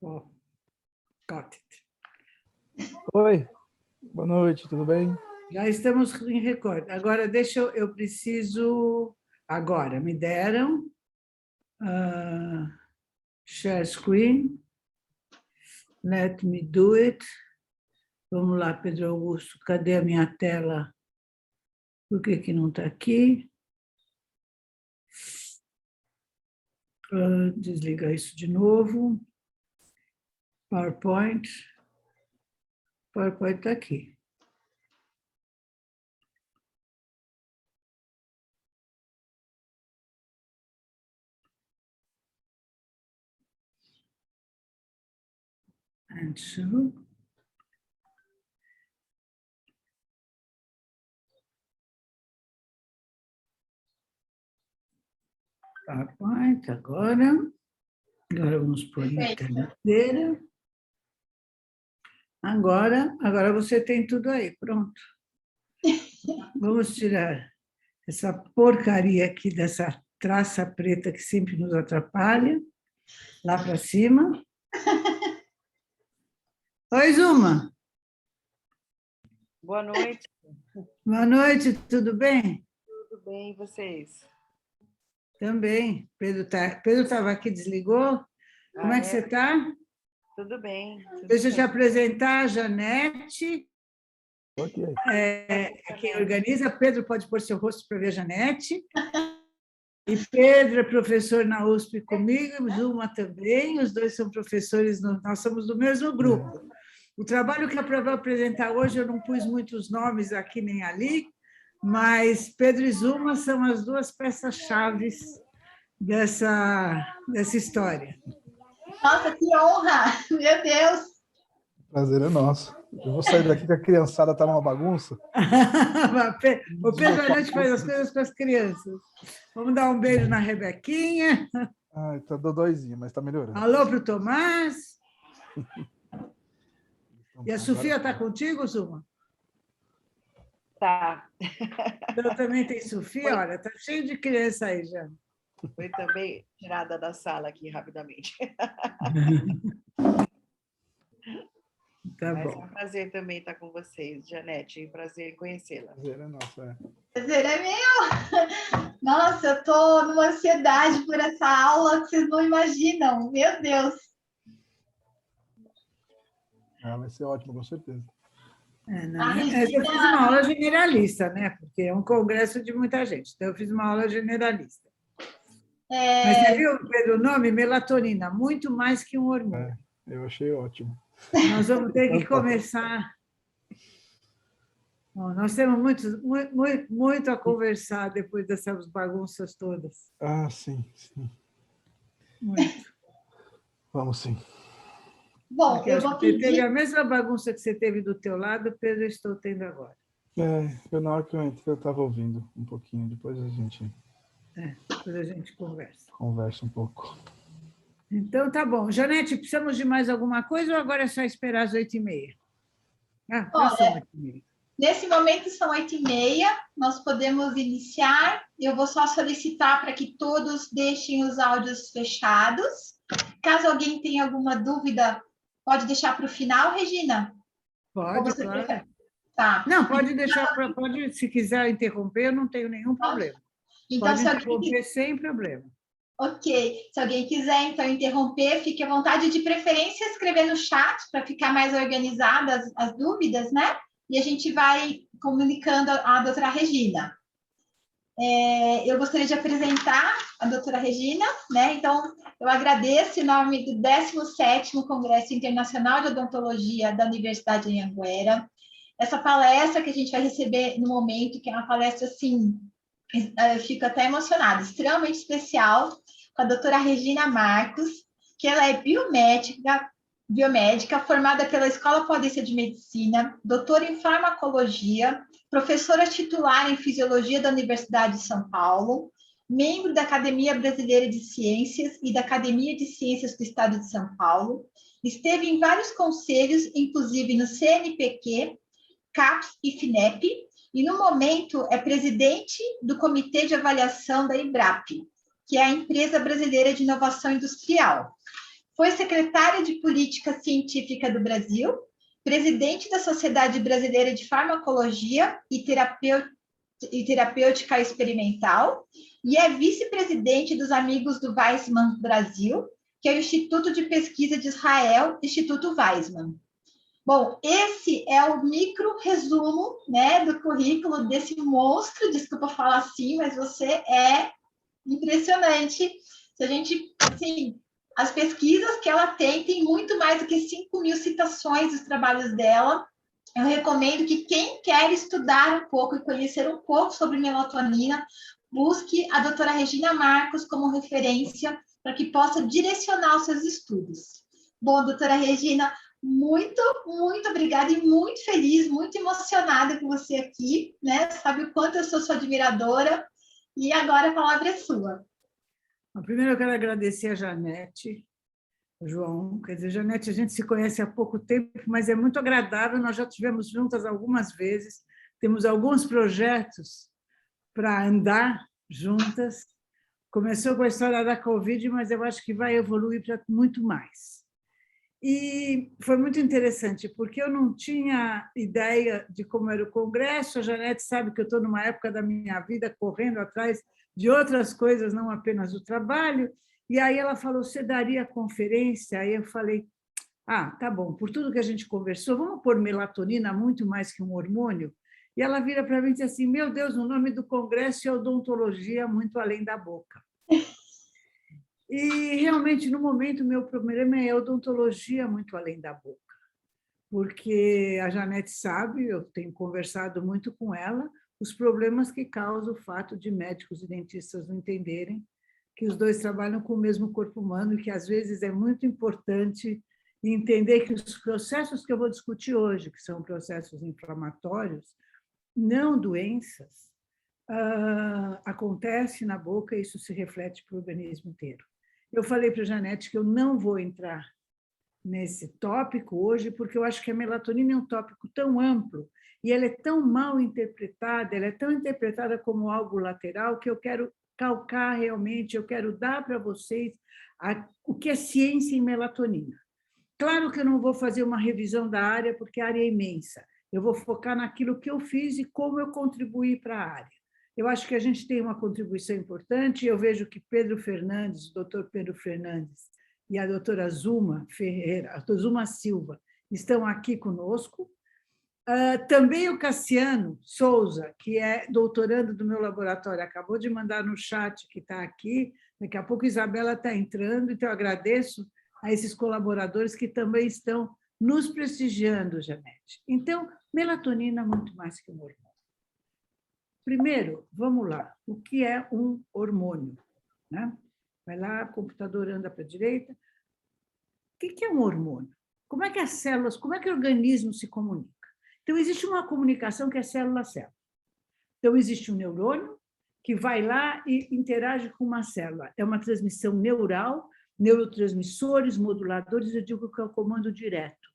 Oh, got it. Oi, boa noite, tudo bem? Já estamos em recorde. Agora, eu preciso... Agora, me deram share screen. Let me do it. Vamos lá, Pedro Augusto. Cadê a minha tela? Por que não está aqui? Desligar isso de novo. PowerPoint. PowerPoint está aqui. And so... PowerPoint, agora vamos pôr na tela inteira. Agora você tem tudo aí, pronto. Vamos tirar essa porcaria aqui dessa traça preta que sempre nos atrapalha, lá para cima. Oi, Zuma. Boa noite. Boa noite, tudo bem? Tudo bem, e vocês? Também. Pedro estava aqui, desligou? Como é que você está? Tudo bem. Deixa eu te apresentar a Janete, Ok. quem organiza. Pedro pode pôr seu rosto para ver a Janete. E Pedro é professor na USP comigo, Zuma também, os dois são professores, nós somos do mesmo grupo. O trabalho que eu vou apresentar hoje, eu não pus muitos nomes aqui nem ali, mas Pedro e Zuma são as duas peças-chave dessa história. Nossa, que honra! Meu Deus! Prazer é nosso. Eu vou sair daqui que a criançada está numa bagunça. O Pedro à noite faz as coisas com as crianças. Vamos dar um beijo na Rebequinha. Ai, tá dodóizinho, mas está melhorando. Alô para o Tomás. E a Sofia está contigo, Zuma? Tá. Eu também tenho Sofia, olha, está cheio de criança aí já. Foi também tirada da sala aqui rapidamente. Tá Mas bom. é um prazer também estar com vocês, Janete, um prazer em conhecê-la. Prazer é nosso, é. Prazer é meu! Nossa, eu estou numa ansiedade por essa aula que vocês não imaginam. Meu Deus! Ah, vai ser ótimo, com certeza. Eu fiz uma aula generalista, né? Porque é um congresso de muita gente. Então, eu fiz uma aula generalista. Mas você viu, Pedro, o nome? Melatonina, muito mais que um hormônio. Eu achei ótimo. Nós vamos ter que começar. Bom, nós temos muito a conversar depois dessas bagunças todas. Ah, sim, sim. Muito. Vamos sim. Bom, Porque eu vou teve pedir... a mesma bagunça que você teve do teu lado, Pedro, eu estou tendo agora. Na hora que eu entrei, eu estava ouvindo um pouquinho. Depois a gente Depois a gente conversa. conversa um pouco. Então, tá bom. Janete, precisamos de mais alguma coisa ou agora é só esperar às 8h30? Já são 8h30. Nesse momento são 8h30, nós podemos iniciar. Eu vou só solicitar para que todos deixem os áudios fechados. Caso alguém tenha alguma dúvida, pode deixar para o final, Regina? Pode, claro. Tá. Não, pode deixar, se quiser interromper, eu não tenho nenhum problema. Então, Pode interromper sem problema. Ok. Se alguém quiser, então, interromper, fique à vontade. De preferência, escrever no chat para ficar mais organizadas as dúvidas, né? E a gente vai comunicando a doutora Regina. Eu gostaria de apresentar a doutora Regina, né? Então, eu agradeço em nome do 17º Congresso Internacional de Odontologia da Universidade de Anhanguera. Essa palestra que a gente vai receber no momento, que é uma palestra, assim, eu fico até emocionada, extremamente especial, com a doutora Regina Marcos, que ela é biomédica, formada pela Escola Paulista de Medicina, doutora em farmacologia, professora titular em fisiologia da Universidade de São Paulo, membro da Academia Brasileira de Ciências e da Academia de Ciências do Estado de São Paulo, esteve em vários conselhos, inclusive no CNPq, CAPES e FINEP, e no momento é presidente do Comitê de Avaliação da IBRAP. que é a Empresa Brasileira de Inovação Industrial. Foi secretária de Política Científica do Brasil, presidente da Sociedade Brasileira de Farmacologia e Terapêutica Experimental, e é vice-presidente dos Amigos do Weizmann Brasil, que é o Instituto de Pesquisa de Israel, Instituto Weizmann. Bom, esse é o micro resumo, né, do currículo desse monstro, desculpa falar assim, mas você é impressionante. Se a gente, assim, as pesquisas que ela tem muito mais do que 5.000 citações dos trabalhos dela. Eu recomendo que quem quer estudar um pouco e conhecer um pouco sobre melatonina, busque a doutora Regina Marcos como referência para que possa direcionar os seus estudos. Bom, doutora Regina, muito, muito obrigada e muito feliz, muito emocionada com você aqui, né? Sabe o quanto eu sou sua admiradora. E agora a palavra é sua. Primeiro eu quero agradecer a Janete, João. Quer dizer, Janete, a gente se conhece há pouco tempo, mas é muito agradável, nós já estivemos juntas algumas vezes, temos alguns projetos para andar juntas. Começou com a história da Covid, mas eu acho que vai evoluir para muito mais. E foi muito interessante, porque eu não tinha ideia de como era o Congresso. A Janete sabe que eu estou numa época da minha vida correndo atrás de outras coisas, não apenas o trabalho. E aí ela falou, você daria conferência? Aí eu falei, tá bom, por tudo que a gente conversou, vamos pôr melatonina muito mais que um hormônio? E ela vira para mim e diz assim, meu Deus, o nome do congresso é odontologia muito além da boca. E realmente, no momento, o meu problema é odontologia muito além da boca, porque a Janete sabe, eu tenho conversado muito com ela, os problemas que causa o fato de médicos e dentistas não entenderem que os dois trabalham com o mesmo corpo humano e que, às vezes, é muito importante entender que os processos que eu vou discutir hoje, que são processos inflamatórios, não doenças, acontece na boca e isso se reflete para o organismo inteiro. Eu falei para a Janete que eu não vou entrar nesse tópico hoje, porque eu acho que a melatonina é um tópico tão amplo e ela é tão mal interpretada, ela é tão interpretada como algo lateral, que eu quero calcar realmente, eu quero dar para vocês o que é ciência em melatonina. Claro que eu não vou fazer uma revisão da área, porque a área é imensa. Eu vou focar naquilo que eu fiz e como eu contribuí para a área. Eu acho que a gente tem uma contribuição importante. Eu vejo que Pedro Fernandes, o doutor Pedro Fernandes e a doutora Zuma Ferreira, a doutora Zuma Silva, estão aqui conosco. Também o Cassiano Souza, que é doutorando do meu laboratório, acabou de mandar no chat que está aqui. Daqui a pouco a Isabela está entrando, então eu agradeço a esses colaboradores que também estão nos prestigiando, Janete. Então, melatonina muito mais que um hormônio. Primeiro, vamos lá, o que é um hormônio? Né? Vai lá, o computador anda para a direita. O que é um hormônio? Como é que as células, como é que o organismo se comunica? Então, existe uma comunicação que é célula a célula. Então, existe um neurônio que vai lá e interage com uma célula. É uma transmissão neural, neurotransmissores, moduladores, eu digo que é o comando direto.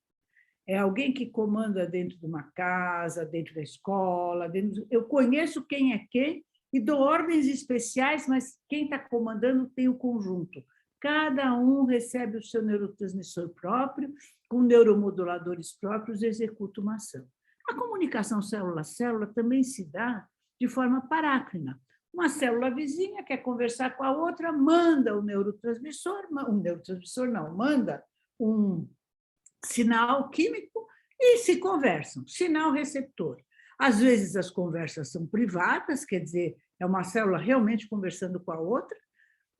É alguém que comanda dentro de uma casa, dentro da escola. Eu conheço quem é quem e dou ordens especiais, mas quem está comandando tem o conjunto. Cada um recebe o seu neurotransmissor próprio, com neuromoduladores próprios, e executa uma ação. A comunicação célula a célula também se dá de forma parácrina. Uma célula vizinha quer conversar com a outra, manda o neurotransmissor, manda um sinal químico e se conversam, sinal receptor. Às vezes as conversas são privadas, quer dizer, é uma célula realmente conversando com a outra,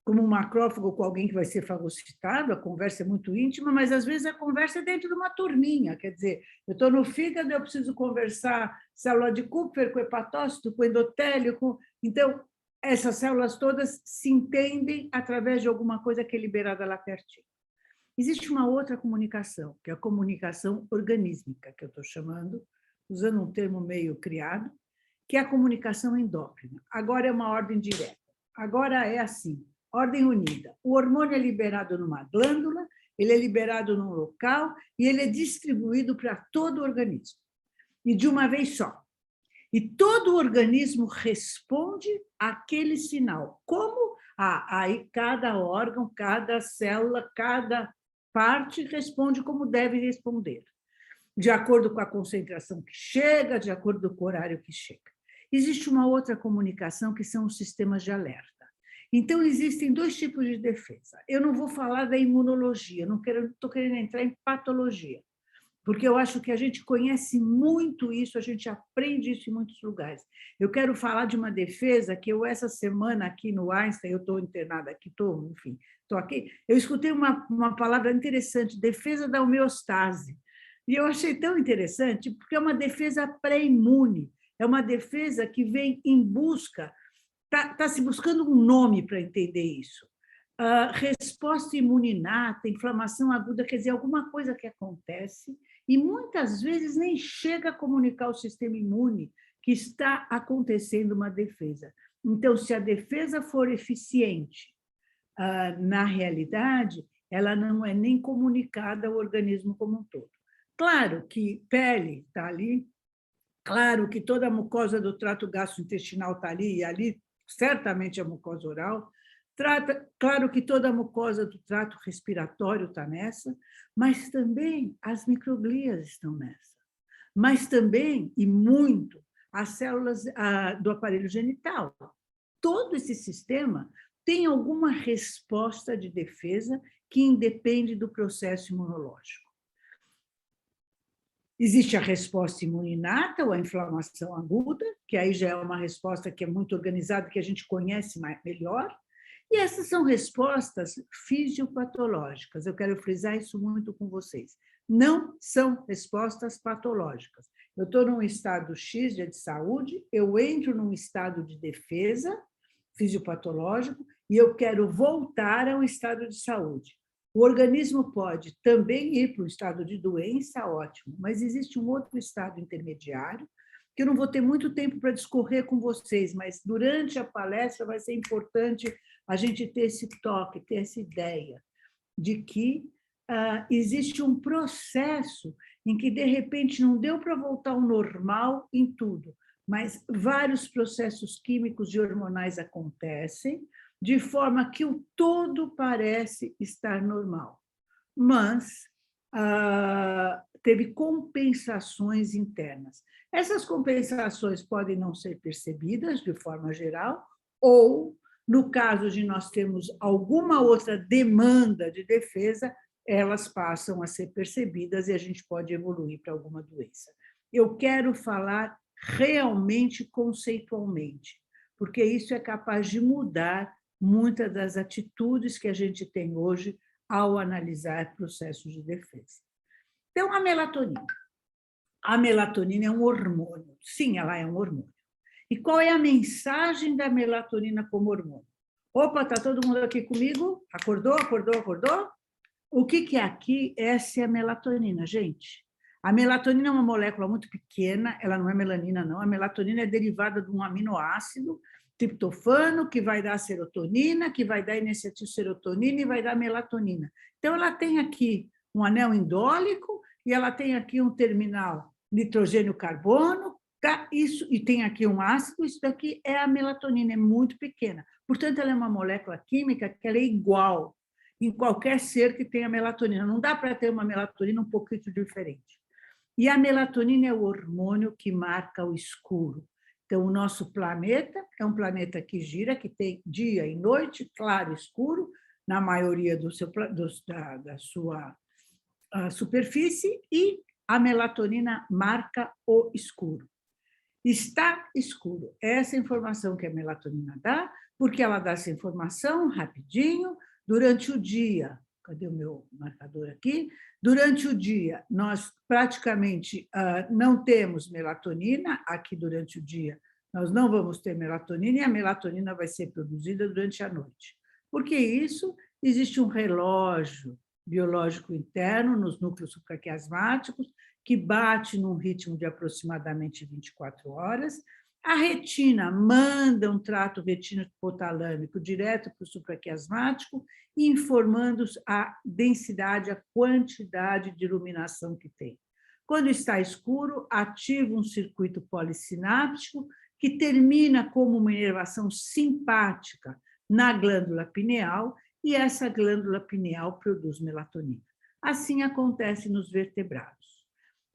como um macrófago com alguém que vai ser fagocitado, a conversa é muito íntima, mas às vezes a conversa é dentro de uma turminha, quer dizer, eu estou no fígado, eu preciso conversar célula de Kupfer com hepatócito, com endotélio, então essas células todas se entendem através de alguma coisa que é liberada lá pertinho. Existe uma outra comunicação, que é a comunicação organísmica, que eu estou chamando, usando um termo meio criado, que é a comunicação endócrina. Agora é uma ordem direta. Agora é assim, ordem unida. O hormônio é liberado numa glândula, ele é liberado num local e ele é distribuído para todo o organismo. E de uma vez só. E todo o organismo responde àquele sinal. Como? Aí cada órgão, cada célula, cada parte responde como deve responder, de acordo com a concentração que chega, de acordo com o horário que chega. Existe uma outra comunicação, que são os sistemas de alerta. Então, existem 2 tipos de defesa. Eu não vou falar da imunologia, não estou querendo entrar em patologia, porque eu acho que a gente conhece muito isso, a gente aprende isso em muitos lugares. Eu quero falar de uma defesa que eu, essa semana, aqui no Einstein, eu estou internada aqui, enfim, estou aqui, eu escutei uma palavra interessante, defesa da homeostase. E eu achei tão interessante, porque é uma defesa pré-imune, é uma defesa que vem em busca, está se buscando um nome para entender isso. Resposta imuninata, inflamação aguda, quer dizer, alguma coisa que acontece e muitas vezes nem chega a comunicar ao sistema imune que está acontecendo uma defesa. Então, se a defesa for eficiente, na realidade, ela não é nem comunicada ao organismo como um todo. Claro que pele está ali, claro que toda a mucosa do trato gastrointestinal está ali, e ali certamente a mucosa oral, claro que toda a mucosa do trato respiratório está nessa, mas também as microglias estão nessa. Mas também, e muito, as células do aparelho genital. Todo esse sistema tem alguma resposta de defesa que independe do processo imunológico. Existe a resposta imuninata, ou a inflamação aguda, que aí já é uma resposta que é muito organizada, que a gente conhece melhor, e essas são respostas fisiopatológicas. Eu quero frisar isso muito com vocês. Não são respostas patológicas. Eu estou num estado X de saúde, eu entro num estado de defesa fisiopatológico e eu quero voltar ao estado de saúde. O organismo pode também ir para o estado de doença, ótimo, mas existe um outro estado intermediário, que eu não vou ter muito tempo para discorrer com vocês, mas durante a palestra vai ser importante a gente ter esse toque, ter essa ideia de que existe um processo em que, de repente, não deu para voltar ao normal em tudo, mas vários processos químicos e hormonais acontecem, de forma que o todo parece estar normal. Mas teve compensações internas. Essas compensações podem não ser percebidas de forma geral, ou, no caso de nós termos alguma outra demanda de defesa, elas passam a ser percebidas e a gente pode evoluir para alguma doença. Eu quero falar realmente conceitualmente, porque isso é capaz de mudar muitas das atitudes que a gente tem hoje ao analisar processos de defesa. Então, a melatonina. A melatonina é um hormônio. Sim, ela é um hormônio. E qual é a mensagem da melatonina como hormônio? Opa, está todo mundo aqui comigo? Acordou, acordou, acordou? O que é aqui? Essa é a melatonina, gente. A melatonina é uma molécula muito pequena, ela não é melanina, não. A melatonina é derivada de um aminoácido, triptofano, que vai dar serotonina, que vai dar N-acetilserotonina e vai dar melatonina. Então, ela tem aqui um anel indólico e ela tem aqui um terminal nitrogênio-carbono, isso, e tem aqui um ácido, isso daqui é a melatonina, é muito pequena. Portanto, ela é uma molécula química que ela é igual em qualquer ser que tenha melatonina. Não dá para ter uma melatonina um pouquinho diferente. E a melatonina é o hormônio que marca o escuro. Então, o nosso planeta é um planeta que gira, que tem dia e noite, claro e escuro, na maioria da sua superfície, e a melatonina marca o escuro. Está escuro. Essa informação que a melatonina dá, porque ela dá essa informação rapidinho, durante o dia. Cadê o meu marcador aqui? Durante o dia, nós praticamente não temos melatonina, aqui durante o dia nós não vamos ter melatonina, e a melatonina vai ser produzida durante a noite. Por que isso? Existe um relógio biológico interno nos núcleos supraquiasmáticos, que bate num ritmo de aproximadamente 24 horas. A retina manda um trato retino-hipotalâmico direto para o supraquiasmático, informando a densidade, a quantidade de iluminação que tem. Quando está escuro, ativa um circuito polissináptico que termina como uma inervação simpática na glândula pineal, e essa glândula pineal produz melatonina. Assim acontece nos vertebrados.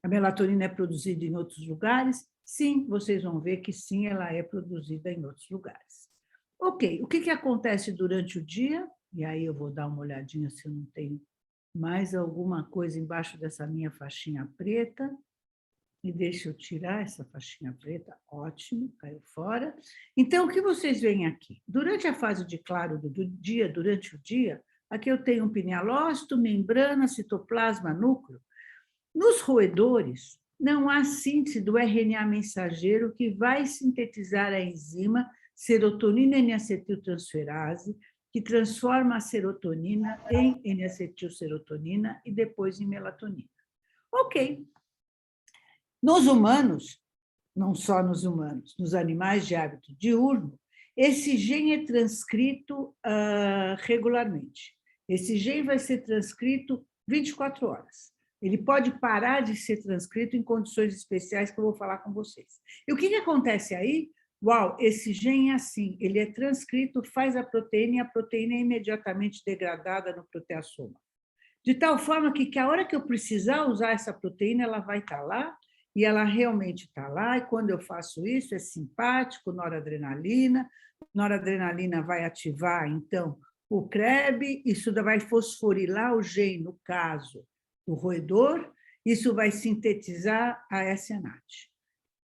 A melatonina é produzida em outros lugares? Sim, vocês vão ver que sim, ela é produzida em outros lugares. Ok, o que acontece durante o dia? E aí eu vou dar uma olhadinha se eu não tenho mais alguma coisa embaixo dessa minha faixinha preta. E deixa eu tirar essa faixinha preta, ótimo, caiu fora. Então, o que vocês veem aqui? Durante a fase de claro do dia, durante o dia, aqui eu tenho um pinealócito, membrana, citoplasma, núcleo. Nos roedores, não há síntese do RNA mensageiro que vai sintetizar a enzima serotonina N-acetiltransferase, que transforma a serotonina em N-acetilserotonina e depois em melatonina. Ok. Nos humanos, não só nos humanos, nos animais de hábito diurno, esse gene é transcrito regularmente. Esse gene vai ser transcrito 24 horas. Ele pode parar de ser transcrito em condições especiais que eu vou falar com vocês. E o que acontece aí? Uau, esse gene é assim, ele é transcrito, faz a proteína e a proteína é imediatamente degradada no proteassoma. De tal forma que a hora que eu precisar usar essa proteína, ela vai estar lá, e ela realmente está lá, e quando eu faço isso, é simpático, noradrenalina vai ativar, então, o CREB, isso vai fosforilar o gene, no caso do roedor, isso vai sintetizar a SNAT.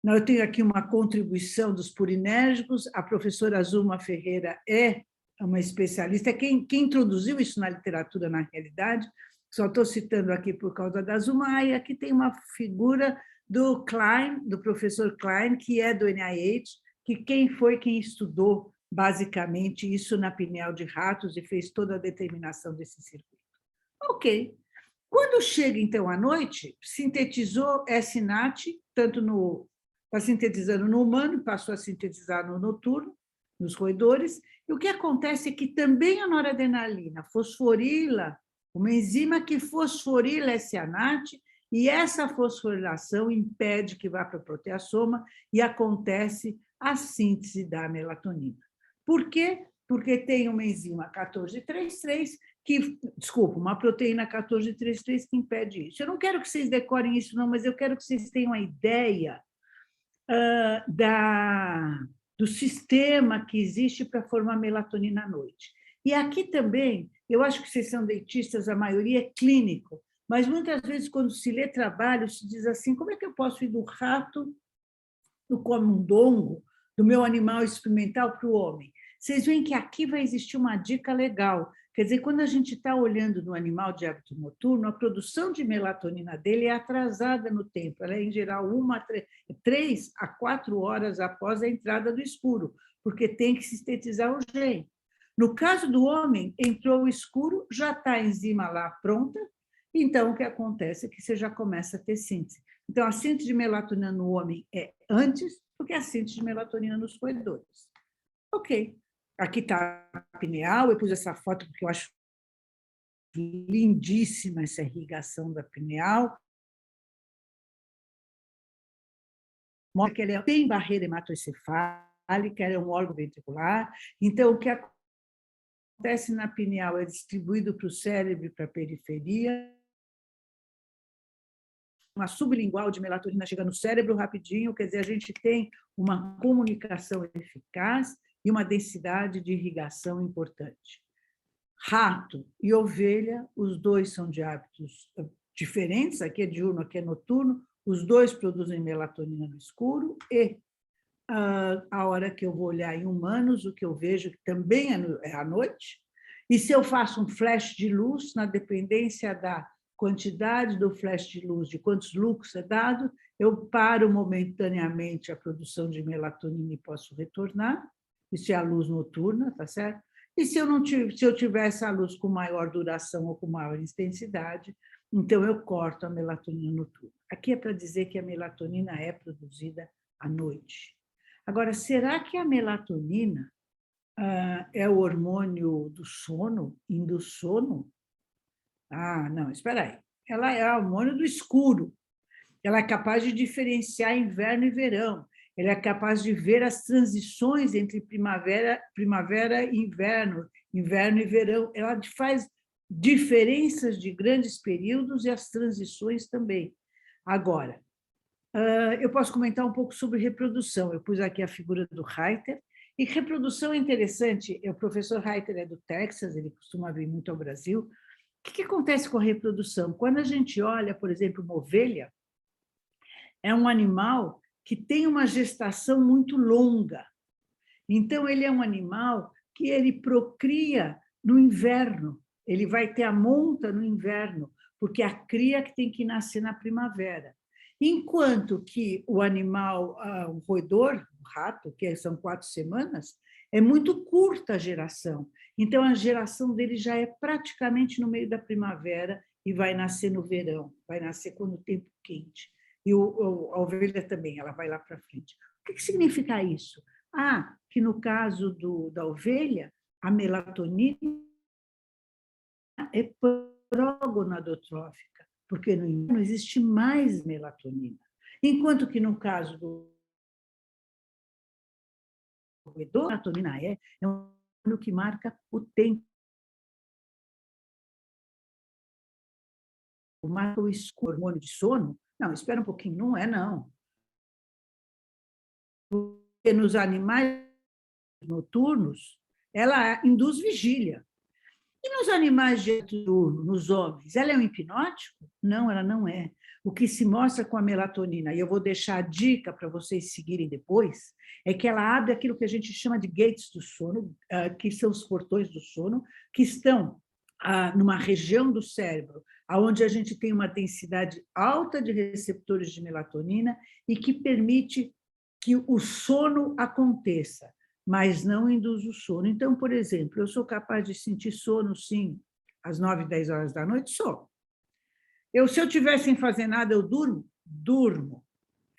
Eu tenho aqui uma contribuição dos purinérgicos, a professora Zuma Ferreira é uma especialista, quem introduziu isso na literatura, na realidade, só estou citando aqui por causa da Zuma, e aqui tem uma figura do Klein, do professor Klein, que é do NIH, que quem estudou basicamente isso na pineal de ratos e fez toda a determinação desse circuito. Ok. Quando chega, então, à noite, sintetizou SNAT, está sintetizando no humano, passou a sintetizar no noturno, nos roedores, e o que acontece é que também a noradrenalina fosforila, uma enzima que fosforila SNAT, e essa fosforilação impede que vá para o proteassoma e acontece a síntese da melatonina. Por quê? Porque tem uma enzima 1433 uma proteína 1433 que impede isso. Eu não quero que vocês decorem isso, não, mas eu quero que vocês tenham a ideia do sistema que existe para formar melatonina à noite. E aqui também, eu acho que vocês são dentistas, a maioria é clínico, mas muitas vezes, quando se lê trabalho, se diz assim, como é que eu posso ir do rato, do camundongo, do meu animal experimental para o homem? Vocês veem que aqui vai existir uma dica legal. Quer dizer, quando a gente está olhando no animal de hábito noturno, a produção de melatonina dele é atrasada no tempo. Ela é, em geral, 3 a 4 horas após a entrada do escuro, porque tem que sintetizar o gene. No caso do homem, entrou o escuro, já está a enzima lá pronta, então o que acontece é que você já começa a ter síntese. Então, a síntese de melatonina no homem é antes do que a síntese de melatonina nos roedores. Ok. Aqui está a pineal, eu pus essa foto porque eu acho lindíssima essa irrigação da pineal. Mostra que ela tem barreira hematoencefálica, ela é um órgão ventricular. Então, o que acontece na pineal é distribuído para o cérebro e para a periferia. Uma sublingual de melatonina chega no cérebro rapidinho, quer dizer, a gente tem uma comunicação eficaz e uma densidade de irrigação importante. Rato e ovelha, os dois são de hábitos diferentes, aqui é diurno, aqui é noturno, os dois produzem melatonina no escuro, e a hora que eu vou olhar em humanos, o que eu vejo também é à noite, e se eu faço um flash de luz, na dependência da quantidade do flash de luz, de quantos lux é dado, eu paro momentaneamente a produção de melatonina e posso retornar, isso é a luz noturna, tá certo? E se eu tiver essa luz com maior duração ou com maior intensidade, então eu corto a melatonina noturna. Aqui é para dizer que a melatonina é produzida à noite. Agora, será que a melatonina é o hormônio do sono, induz sono? Ah, não, espera aí. Ela é o hormônio do escuro. ela é capaz de diferenciar inverno e verão, ela é capaz de ver as transições entre primavera e inverno, inverno e verão, ela faz diferenças de grandes períodos e as transições também. Agora, eu posso comentar um pouco sobre reprodução. Eu pus aqui a figura do Reiter, e reprodução é interessante. O professor Reiter é do Texas, ele costuma vir muito ao Brasil. O que acontece com a reprodução? Quando a gente olha, por exemplo, uma ovelha, é um animal que tem uma gestação muito longa. Então, ele é um animal que ele procria no inverno. Ele vai ter a monta no inverno, porque a cria que tem que nascer na primavera. Enquanto que o animal, o roedor, o rato, que são 4 semanas, é muito curta a geração. Então, a geração dele já é praticamente no meio da primavera e vai nascer no verão, vai nascer quando o tempo quente. E a ovelha também, ela vai lá para frente. O que significa isso? Que no caso da ovelha, a melatonina é progonadotrófica, porque no inverno existe mais melatonina. Enquanto que no caso do roedor, a melatonina é o que marca o tempo. Marca o hormônio de sono. Não, espera um pouquinho, não é não. Porque nos animais noturnos, ela induz vigília. E nos animais de turno, nos homens, ela é um hipnótico? Não, ela não é. O que se mostra com a melatonina, e eu vou deixar a dica para vocês seguirem depois, é que ela abre aquilo que a gente chama de gates do sono, que são os portões do sono, que estão numa região do cérebro, onde a gente tem uma densidade alta de receptores de melatonina e que permite que o sono aconteça, mas não induz o sono. Então, por exemplo, eu sou capaz de sentir sono, sim, às 9, 10 horas da noite, sou. Se eu estiver sem fazer nada, eu durmo? Durmo.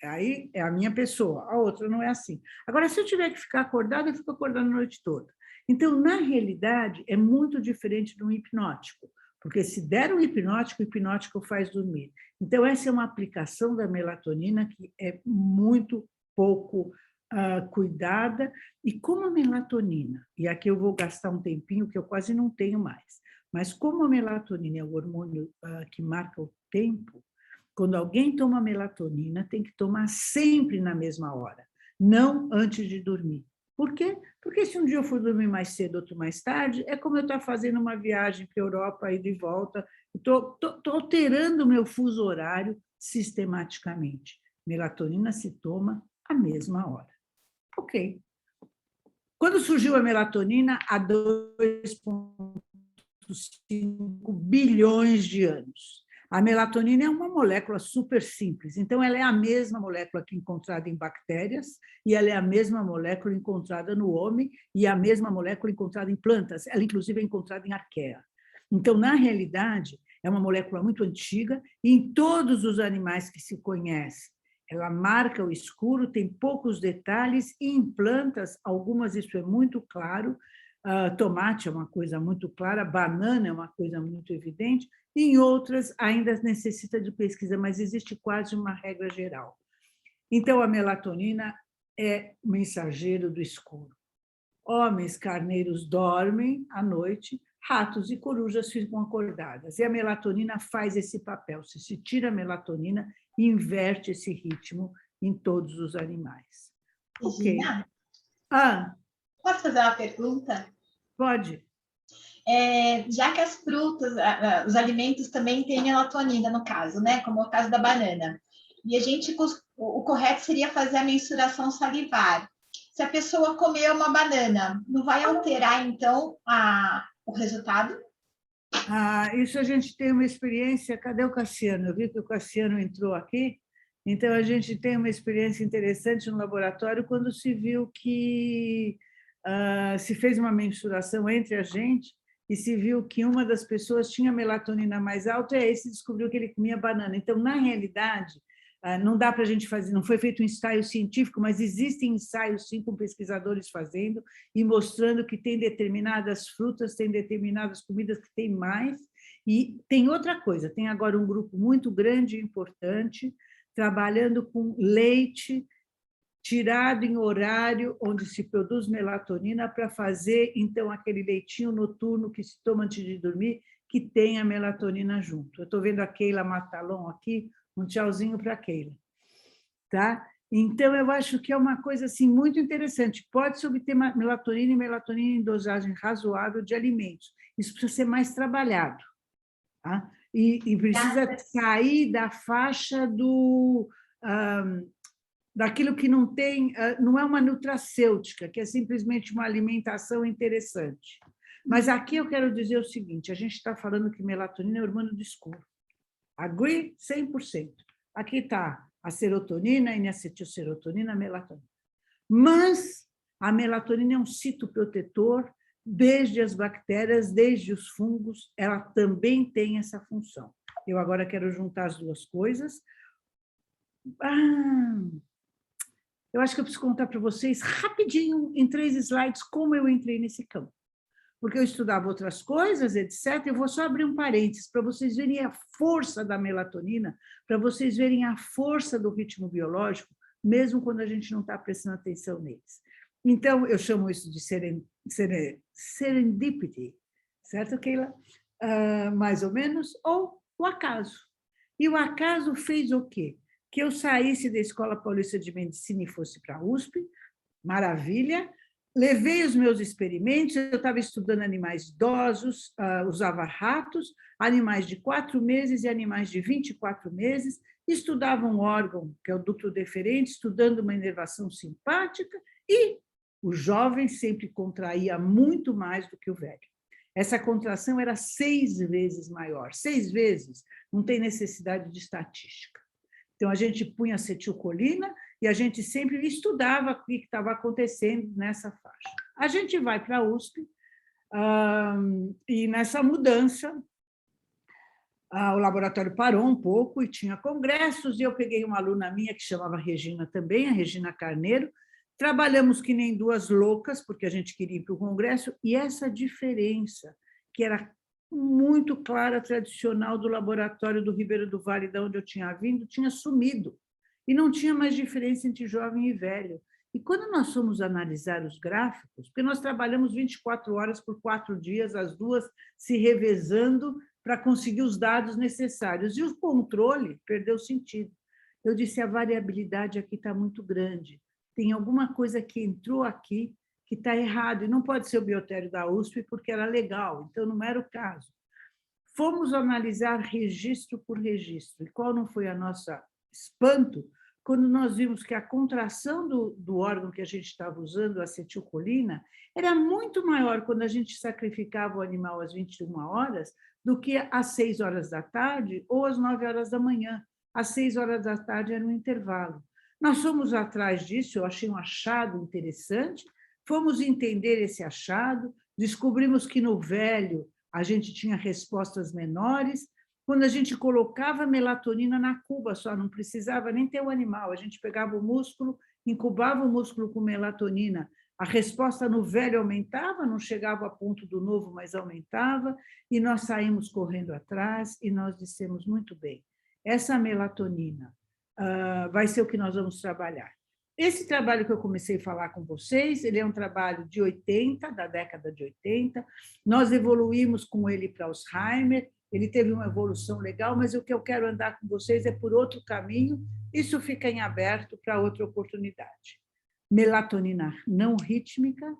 Aí é a minha pessoa, a outra não é assim. Agora, se eu tiver que ficar acordada, eu fico acordada a noite toda. Então, na realidade, é muito diferente de um hipnótico, porque se der um hipnótico, o hipnótico faz dormir. Então, essa é uma aplicação da melatonina que é muito pouco cuidada, e como a melatonina, e aqui eu vou gastar um tempinho que eu quase não tenho mais, mas como a melatonina é o hormônio que marca o tempo, quando alguém toma melatonina, tem que tomar sempre na mesma hora, não antes de dormir. Por quê? Porque se um dia eu for dormir mais cedo, outro mais tarde, é como eu estar fazendo uma viagem para a Europa e de volta, estou alterando o meu fuso horário sistematicamente. Melatonina se toma à mesma hora. Ok. Quando surgiu a melatonina, há 2,5 bilhões de anos. A melatonina é uma molécula super simples, então ela é a mesma molécula que é encontrada em bactérias, e ela é a mesma molécula encontrada no homem, e a mesma molécula encontrada em plantas, ela inclusive é encontrada em arqueia. Então, na realidade, é uma molécula muito antiga, e em todos os animais que se conhecem, ela marca o escuro, tem poucos detalhes, e em plantas, algumas isso é muito claro, tomate é uma coisa muito clara, banana é uma coisa muito evidente, e em outras ainda necessita de pesquisa, mas existe quase uma regra geral. Então, a melatonina é o mensageiro do escuro. Homens carneiros dormem à noite, ratos e corujas ficam acordadas, e a melatonina faz esse papel. Se se tira a melatonina, inverte esse ritmo em todos os animais. Regina, ok. Posso fazer uma pergunta? Pode. Já que as frutas, os alimentos também têm melatonina, no caso, né? Como é o caso da banana. E o correto seria fazer a mensuração salivar. Se a pessoa comer uma banana, não vai alterar, então, o resultado? Isso a gente tem uma experiência. Cadê o Cassiano? Eu vi que o Cassiano entrou aqui. Então, a gente tem uma experiência interessante no laboratório quando se viu que se fez uma mensuração entre a gente e se viu que uma das pessoas tinha melatonina mais alta, e aí se descobriu que ele comia banana. Então, na realidade, não dá para a gente fazer, não foi feito um ensaio científico, mas existem ensaios, sim, com pesquisadores fazendo e mostrando que tem determinadas frutas, tem determinadas comidas que tem mais. E tem outra coisa, tem agora um grupo muito grande e importante trabalhando com leite tirado em horário onde se produz melatonina para fazer, então, aquele leitinho noturno que se toma antes de dormir, que tem a melatonina junto. Eu estou vendo a Keila Matalon aqui, um tchauzinho para a Keila. Tá? Então, eu acho que é uma coisa assim, muito interessante. Pode-se obter melatonina e melatonina em dosagem razoável de alimentos. Isso precisa ser mais trabalhado. Tá? E precisa sair da faixa daquilo que não tem, não é uma nutracêutica, que é simplesmente uma alimentação interessante. Mas aqui eu quero dizer o seguinte, a gente está falando que melatonina é hormônio do escuro. Agree 100%. Aqui está a serotonina, a N-acetilserotonina, a melatonina. Mas a melatonina é um citoprotetor, desde as bactérias, desde os fungos, ela também tem essa função. Eu agora quero juntar as duas coisas. Eu acho que eu preciso contar para vocês, rapidinho, em 3 slides, como eu entrei nesse campo. Porque eu estudava outras coisas, etc. Eu vou só abrir um parênteses para vocês verem a força da melatonina, para vocês verem a força do ritmo biológico, mesmo quando a gente não está prestando atenção neles. Então, eu chamo isso de serendipity, certo, Keila? Mais ou menos, ou o acaso. E o acaso fez o quê? Que eu saísse da Escola Paulista de Medicina e fosse para a USP, maravilha, levei os meus experimentos, eu estava estudando animais idosos, usava ratos, animais de 4 meses e animais de 24 meses, estudava um órgão, que é o ducto deferente, estudando uma inervação simpática, e o jovem sempre contraía muito mais do que o velho. Essa contração era 6 vezes maior, 6 vezes, não tem necessidade de estatística. Então, a gente punha acetilcolina e a gente sempre estudava o que estava acontecendo nessa faixa. A gente vai para a USP e, nessa mudança, o laboratório parou um pouco e tinha congressos, e eu peguei uma aluna minha que chamava Regina também, a Regina Carneiro, trabalhamos que nem 2 loucas, porque a gente queria ir para o congresso, e essa diferença, que era muito clara, tradicional do laboratório do Ribeiro do Vale, de onde eu tinha vindo, tinha sumido. E não tinha mais diferença entre jovem e velho. E quando nós fomos analisar os gráficos, porque nós trabalhamos 24 horas por 4 dias, as 2 se revezando para conseguir os dados necessários, e o controle perdeu sentido. Eu disse, a variabilidade aqui está muito grande. Tem alguma coisa que entrou aqui que está errado, e não pode ser o biotério da USP, porque era legal, então não era o caso. Fomos analisar registro por registro, e qual não foi a nossa espanto, quando nós vimos que a contração do órgão que a gente estava usando, a acetilcolina, era muito maior quando a gente sacrificava o animal às 21 horas do que às 6 horas da tarde ou às 9 horas da manhã. Às 6 horas da tarde era um intervalo. Nós fomos atrás disso, eu achei um achado interessante, fomos entender esse achado, descobrimos que no velho a gente tinha respostas menores. Quando a gente colocava melatonina na cuba só, não precisava nem ter o animal, a gente pegava o músculo, incubava o músculo com melatonina, a resposta no velho aumentava, não chegava a ponto do novo, mas aumentava, e nós saímos correndo atrás e nós dissemos, muito bem, essa melatonina vai ser o que nós vamos trabalhar. Esse trabalho que eu comecei a falar com vocês, ele é um trabalho de 80, da década de 80, nós evoluímos com ele para Alzheimer, ele teve uma evolução legal, mas o que eu quero andar com vocês é por outro caminho, isso fica em aberto para outra oportunidade. Melatonina não rítmica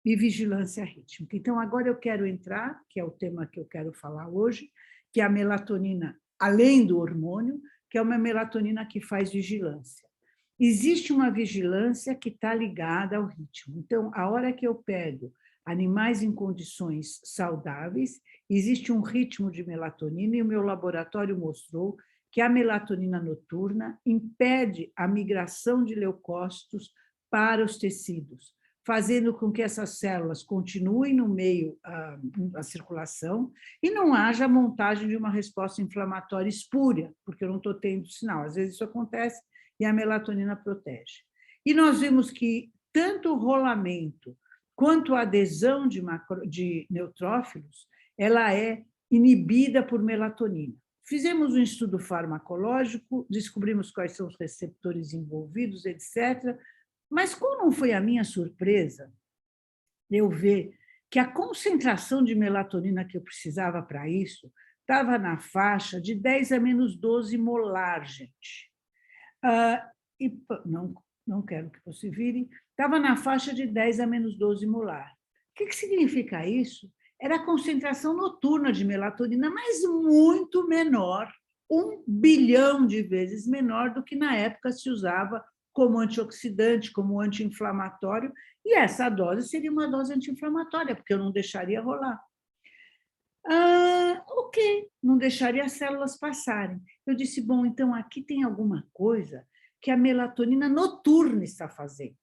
e vigilância rítmica. Então, agora eu quero entrar, que é o tema que eu quero falar hoje, que é a melatonina, além do hormônio, que é uma melatonina que faz vigilância. Existe uma vigilância que está ligada ao ritmo. Então, a hora que eu pego animais em condições saudáveis, existe um ritmo de melatonina, e o meu laboratório mostrou que a melatonina noturna impede a migração de leucócitos para os tecidos, fazendo com que essas células continuem no meio da circulação e não haja montagem de uma resposta inflamatória espúria, porque eu não estou tendo sinal. Às vezes isso acontece e a melatonina protege. E nós vimos que tanto o rolamento quanto a adesão de neutrófilos, ela é inibida por melatonina. Fizemos um estudo farmacológico, descobrimos quais são os receptores envolvidos, etc. Mas qual não foi a minha surpresa eu ver que a concentração de melatonina que eu precisava para isso estava na faixa de 10 a menos 12 molar, gente. E não quero que você vire, estava na faixa de 10 a menos 12 molar. O que significa isso? Era a concentração noturna de melatonina, mas muito menor, 1 bilhão de vezes menor do que na época se usava como antioxidante, como anti-inflamatório, e essa dose seria uma dose anti-inflamatória, porque eu não deixaria rolar. Ok, não deixaria as células passarem. Eu disse, bom, então aqui tem alguma coisa que a melatonina noturna está fazendo.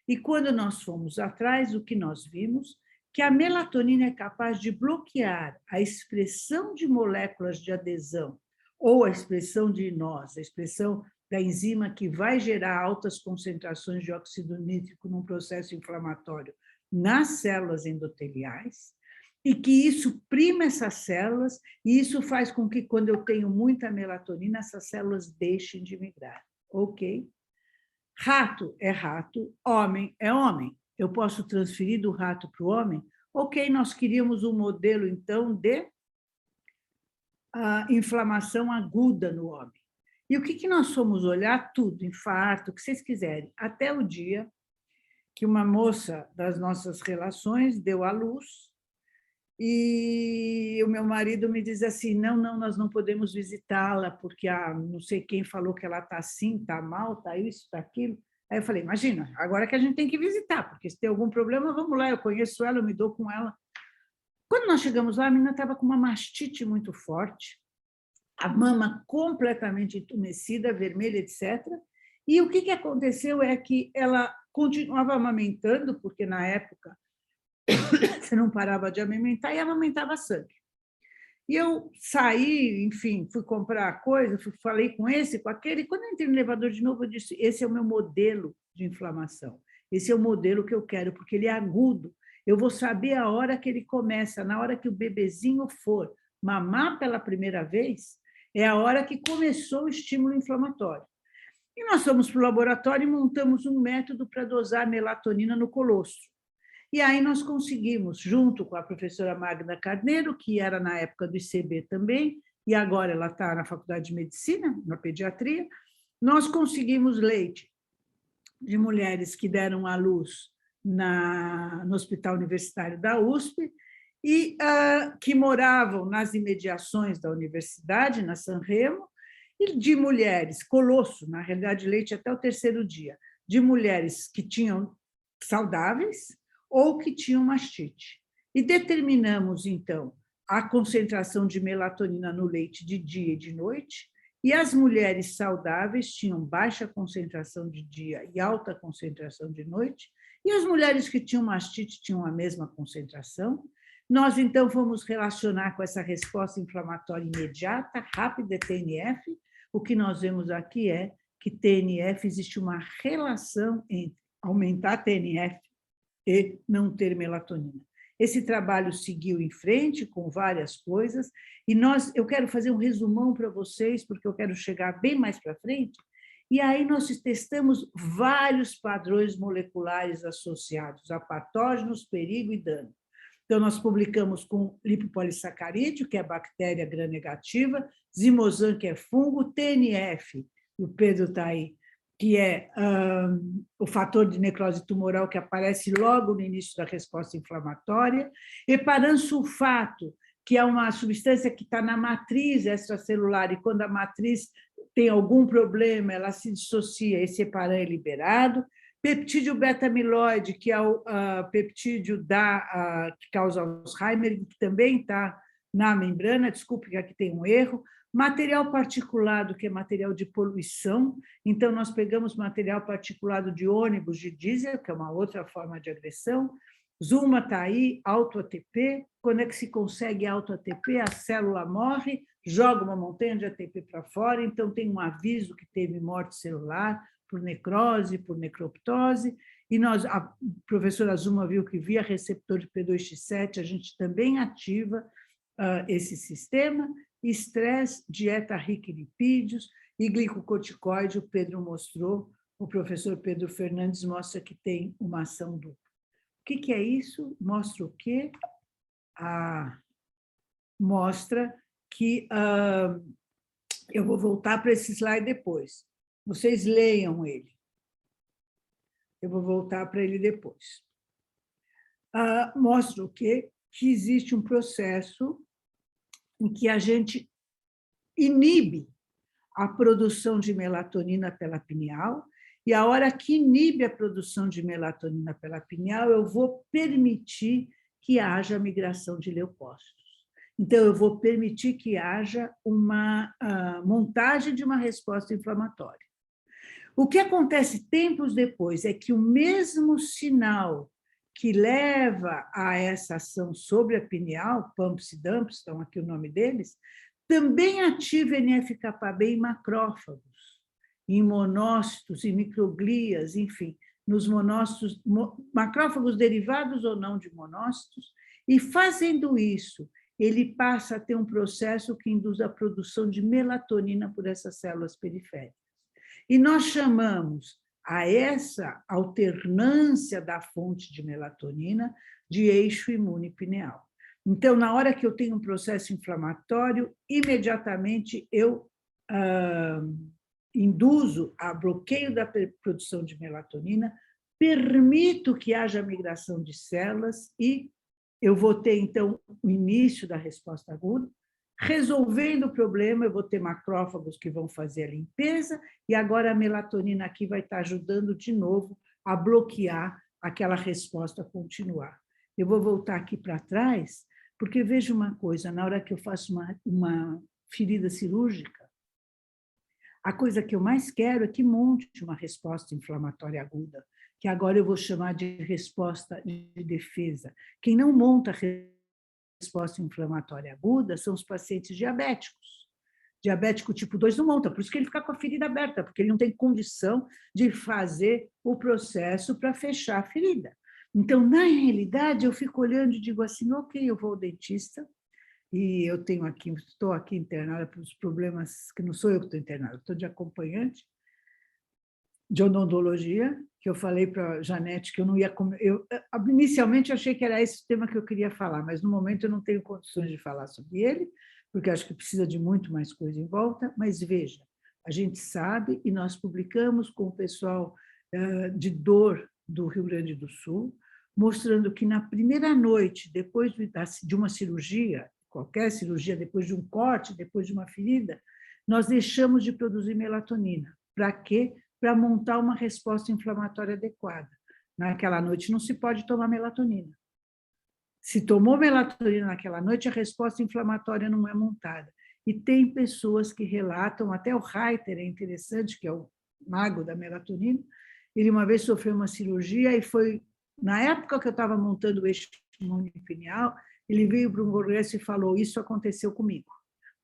E quando nós fomos atrás, o que nós vimos? Que a melatonina é capaz de bloquear a expressão de moléculas de adesão ou a expressão de INOS, a expressão da enzima que vai gerar altas concentrações de óxido nítrico num processo inflamatório nas células endoteliais, e que isso prima essas células, e isso faz com que, quando eu tenho muita melatonina, essas células deixem de migrar. Ok? Rato é rato, homem é homem. Eu posso transferir do rato para o homem? Ok, nós queríamos um modelo, então, de inflamação aguda no homem. E o que nós fomos olhar? Tudo, infarto, o que vocês quiserem, até o dia que uma moça das nossas relações deu à luz e o meu marido me diz assim, não, nós não podemos visitá-la porque não sei quem falou que ela está assim, está mal, está isso, está aquilo. Aí eu falei, imagina, agora que a gente tem que visitar, porque se tem algum problema, vamos lá, eu conheço ela, eu me dou com ela. Quando nós chegamos lá, a menina estava com uma mastite muito forte, a mama completamente entumecida, vermelha, etc. E o que aconteceu é que ela continuava amamentando, porque na época você não parava de amamentar e amamentava sangue. E eu saí, enfim, fui comprar coisa, falei com esse, com aquele, e quando eu entrei no elevador de novo, eu disse, esse é o meu modelo de inflamação, esse é o modelo que eu quero, porque ele é agudo, eu vou saber a hora que ele começa, na hora que o bebezinho for mamar pela primeira vez, é a hora que começou o estímulo inflamatório. E nós fomos para o laboratório e montamos um método para dosar melatonina no colostro. E aí nós conseguimos, junto com a professora Magda Carneiro, que era na época do ICB também, e agora ela está na Faculdade de Medicina, na pediatria, nós conseguimos leite de mulheres que deram à luz no Hospital Universitário da USP e que moravam nas imediações da universidade, na Sanremo, e de mulheres, colosso, na realidade, leite até o 3º dia, de mulheres que tinham saudáveis ou que tinham mastite. E determinamos, então, a concentração de melatonina no leite de dia e de noite, e as mulheres saudáveis tinham baixa concentração de dia e alta concentração de noite, e as mulheres que tinham mastite tinham a mesma concentração. Nós, então, fomos relacionar com essa resposta inflamatória imediata, rápida, TNF. O que nós vemos aqui é que TNF, existe uma relação entre aumentar TNF e não ter melatonina. Esse trabalho seguiu em frente com várias coisas, e eu quero fazer um resumão para vocês, porque eu quero chegar bem mais para frente, e aí nós testamos vários padrões moleculares associados a patógenos, perigo e dano. Então, nós publicamos com lipopolissacarídeo, que é bactéria gram-negativa, zimosan, que é fungo, TNF, e o Pedro está aí, que é o fator de necrose tumoral que aparece logo no início da resposta inflamatória, heparansulfato, que é uma substância que está na matriz extracelular, e quando a matriz tem algum problema, ela se dissocia, esse heparan é liberado, peptídeo beta-amiloide, que é o peptídeo que causa Alzheimer, que também está na membrana, desculpe que aqui tem um erro, material particulado, que é material de poluição, então nós pegamos material particulado de ônibus de diesel, que é uma outra forma de agressão, Zuma está aí, auto-ATP, quando é que se consegue auto-ATP? A célula morre, joga uma montanha de ATP para fora, então tem um aviso que teve morte celular, por necrose, por necroptose, e a professora Zuma viu que via receptor de P2X7 a gente também ativa esse sistema, estresse, dieta rica em lipídios e glicocorticoide, o Pedro mostrou, o professor Pedro Fernandes mostra que tem uma ação dupla. O que é isso? Mostra o quê? Mostra que... eu vou voltar para esse slide depois. Vocês leiam ele. Eu vou voltar para ele depois. Mostra o quê? Que existe um processo em que a gente inibe a produção de melatonina pela pineal, e a hora que inibe a produção de melatonina pela pineal, eu vou permitir que haja migração de leucócitos. Então, eu vou permitir que haja uma montagem de uma resposta inflamatória. O que acontece tempos depois é que o mesmo sinal que leva a essa ação sobre a pineal, pumps e dumps, estão aqui o nome deles, também ativa NF-κB em macrófagos, em monócitos, em microglias, enfim, nos monócitos, macrófagos derivados ou não de monócitos, e fazendo isso, ele passa a ter um processo que induz a produção de melatonina por essas células periféricas. E nós chamamos a essa alternância da fonte de melatonina de eixo imune pineal. Então, na hora que eu tenho um processo inflamatório, imediatamente eu induzo a bloqueio da produção de melatonina, permito que haja migração de células e eu vou ter, então, o início da resposta aguda. Resolvendo o problema, eu vou ter macrófagos que vão fazer a limpeza e agora a melatonina aqui vai estar ajudando de novo a bloquear aquela resposta continuar. Eu vou voltar aqui para trás, porque veja uma coisa, na hora que eu faço uma ferida cirúrgica, a coisa que eu mais quero é que monte uma resposta inflamatória aguda, que agora eu vou chamar de resposta de defesa. Quem não monta resposta inflamatória aguda são os pacientes diabéticos. Diabético tipo 2 não monta, por isso que ele fica com a ferida aberta, porque ele não tem condição de fazer o processo para fechar a ferida. Então, na realidade, eu fico olhando e digo assim, ok, eu vou ao dentista, e eu tenho aqui, estou aqui internada por problemas, que não sou eu que estou internada, estou de acompanhante, de odontologia, que eu falei para a Janete que eu não ia... inicialmente, eu achei que era esse o tema que eu queria falar, mas, no momento, eu não tenho condições de falar sobre ele, porque acho que precisa de muito mais coisa em volta, mas, veja, a gente sabe, e nós publicamos com o pessoal de dor do Rio Grande do Sul, mostrando que, na primeira noite, depois de uma cirurgia, qualquer cirurgia, depois de um corte, depois de uma ferida, nós deixamos de produzir melatonina. Para quê? Para montar uma resposta inflamatória adequada. Naquela noite não se pode tomar melatonina. Se tomou melatonina naquela noite, a resposta inflamatória não é montada. E tem pessoas que relatam, até o Reiter é interessante, que é o mago da melatonina, ele uma vez sofreu uma cirurgia e foi, na época que eu estava montando o eixo imune pineal, ele veio para um congresso e falou, isso aconteceu comigo,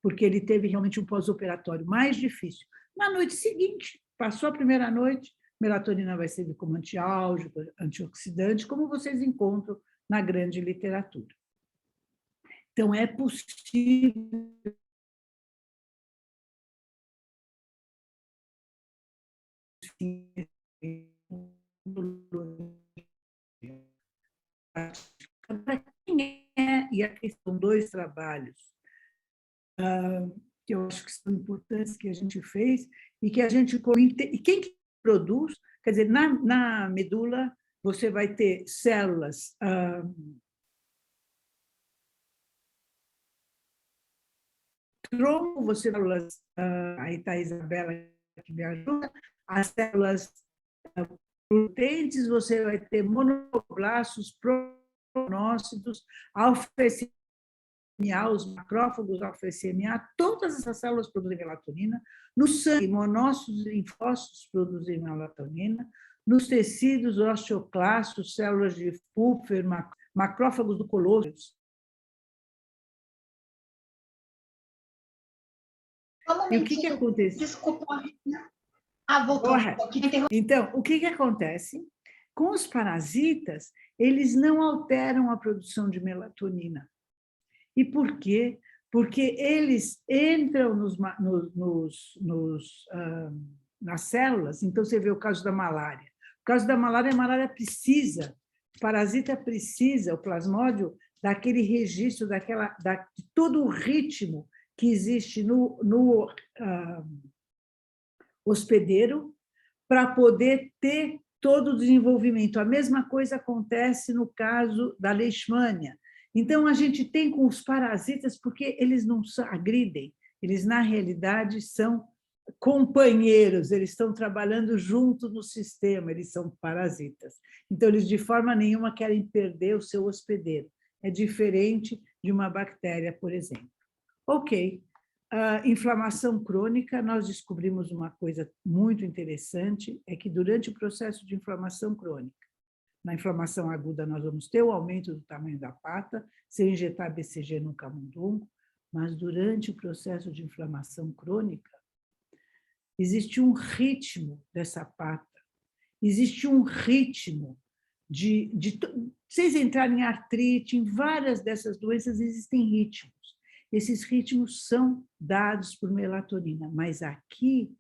porque ele teve realmente um pós-operatório mais difícil. Na noite seguinte, passou a primeira noite, melatonina vai servir como antiálgico, antioxidante, como vocês encontram na grande literatura. Então, é possível e aqui são 2 trabalhos que eu acho que são importantes, que a gente fez, e que a gente... E quem que produz? Quer dizer, na medula, você vai ter células... tronco, você células... aí está a Isabela que me ajuda. As células glutentes, você vai ter monoblastos, pronócitos, alfa-SMA, os macrófagos alfa-SMA, todas essas células produzem melatonina. No sangue, monócitos e linfócitos produzem melatonina. Nos tecidos, osteoclastos, células de Kupffer, macrófagos do colosso. E o que acontece? Desculpa. Voltou. Então, o que acontece? Com os parasitas, eles não alteram a produção de melatonina. E por quê? porque eles entram nas células. Então, você vê o caso da malária. O caso da malária, a malária precisa, o parasita precisa, o plasmódio, daquele registro, de todo o ritmo que existe no hospedeiro para poder ter todo o desenvolvimento. A mesma coisa acontece no caso da leishmania. Então, a gente tem com os parasitas, porque eles não agridem, eles, na realidade, são companheiros, eles estão trabalhando junto no sistema, eles são parasitas. Então, eles, de forma nenhuma, querem perder o seu hospedeiro. É diferente de uma bactéria, por exemplo. Ok. Inflamação crônica, nós descobrimos uma coisa muito interessante, é que durante o processo de inflamação crônica, na inflamação aguda nós vamos ter o aumento do tamanho da pata, se eu injetar BCG no camundongo, mas durante o processo de inflamação crônica, existe um ritmo dessa pata, existe um ritmo vocês entrarem em artrite, em várias dessas doenças existem ritmos. Esses ritmos são dados por melatonina, mas aqui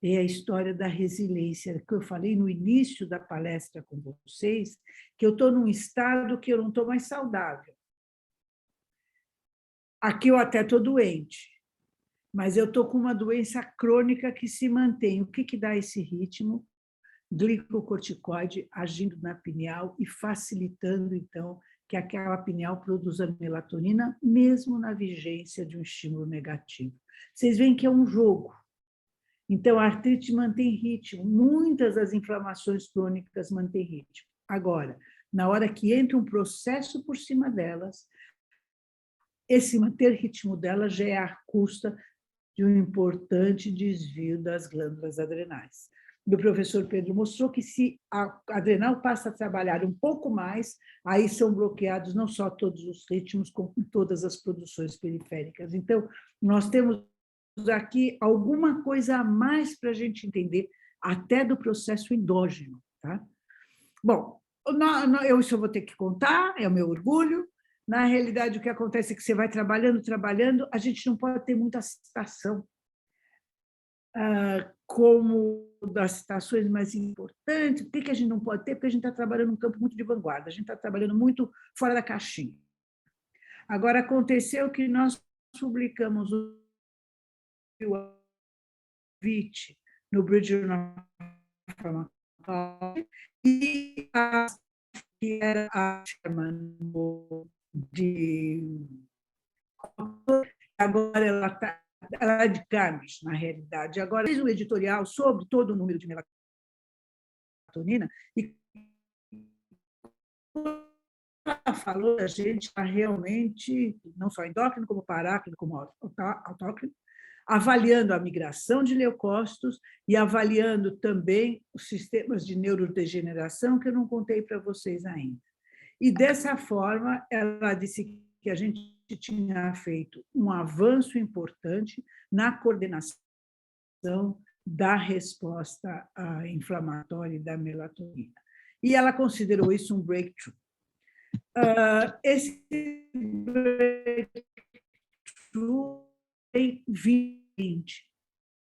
é a história da resiliência, que eu falei no início da palestra com vocês, que eu estou num estado que eu não estou mais saudável. Aqui eu até estou doente, mas eu estou com uma doença crônica que se mantém. O que dá esse ritmo? Glicocorticoide agindo na pineal e facilitando, então, que aquela pineal produza melatonina, mesmo na vigência de um estímulo negativo. Vocês veem que é um jogo. Então, a artrite mantém ritmo, muitas das inflamações crônicas mantêm ritmo. Agora, na hora que entra um processo por cima delas, esse manter ritmo delas já é à custa de um importante desvio das glândulas adrenais. O professor Pedro mostrou que se a adrenal passa a trabalhar um pouco mais, aí são bloqueados não só todos os ritmos, como todas as produções periféricas. Então, nós temos aqui alguma coisa a mais para a gente entender, até do processo endógeno. Tá? Bom, eu isso eu vou ter que contar, é o meu orgulho. Na realidade, o que acontece é que você vai trabalhando, a gente não pode ter muita citação. Como das citações mais importantes, o que a gente não pode ter? Porque a gente está trabalhando num campo muito de vanguarda, a gente está trabalhando muito fora da caixinha. Agora, aconteceu que nós publicamos o VIT no Bridge Journal e que era a chairman agora ela é de Carnes, na realidade. Agora, fez um editorial sobre todo o número de melatonina e ela falou a gente está realmente, não só endócrino, como parácrino, como autócrino, avaliando a migração de leucócitos e avaliando também os sistemas de neurodegeneração, que eu não contei para vocês ainda. E, dessa forma, ela disse que a gente tinha feito um avanço importante na coordenação da resposta inflamatória e da melatonina. E ela considerou isso um breakthrough. Esse breakthrough em 2020,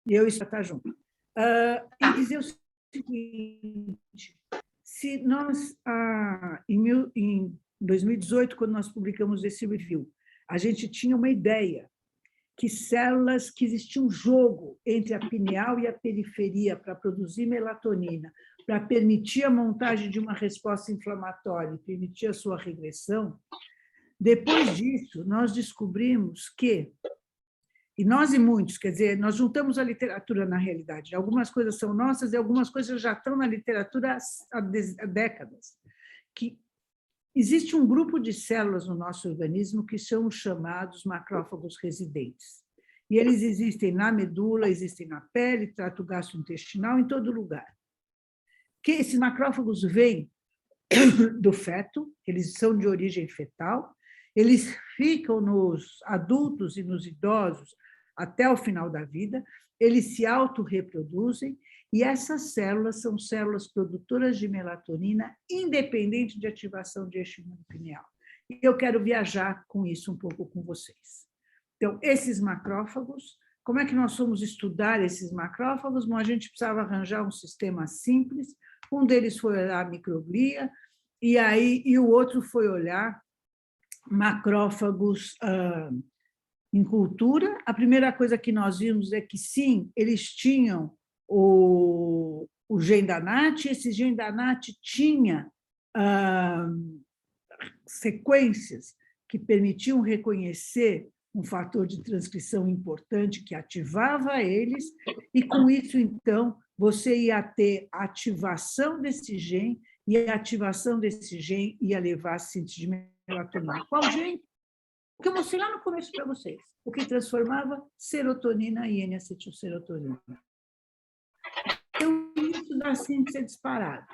e eu estou junto. E dizer o seguinte, se nós, em 2018, quando nós publicamos esse review, a gente tinha uma ideia que existia um jogo entre a pineal e a periferia para produzir melatonina, para permitir a montagem de uma resposta inflamatória e permitir a sua regressão. Depois disso, nós descobrimos que, e nós e muitos, quer dizer, nós juntamos a literatura na realidade, algumas coisas são nossas e algumas coisas já estão na literatura há décadas, que existe um grupo de células no nosso organismo que são chamados macrófagos residentes. E eles existem na medula, existem na pele, trato gastrointestinal, em todo lugar. Que esses macrófagos vêm do feto, eles são de origem fetal, eles ficam nos adultos e nos idosos até o final da vida, eles se autorreproduzem, e essas células são células produtoras de melatonina, independente de ativação de eixo imunopineal. E eu quero viajar com isso um pouco com vocês. Então, esses macrófagos, como é que nós fomos estudar esses macrófagos? Bom, a gente precisava arranjar um sistema simples, um deles foi olhar a microglia, e o outro foi olhar macrófagos em cultura. A primeira coisa que nós vimos é que, sim, eles tinham o gene da NAT, esse gene da NAT tinha sequências que permitiam reconhecer um fator de transcrição importante que ativava eles, e com isso, então, você ia ter ativação desse gene, e a ativação desse gene ia levar a síntese de melatonina. Qual gene? O que eu mostrei lá no começo para vocês, o que transformava serotonina em N-acetilserotonina. Então, isso da síntese é disparado.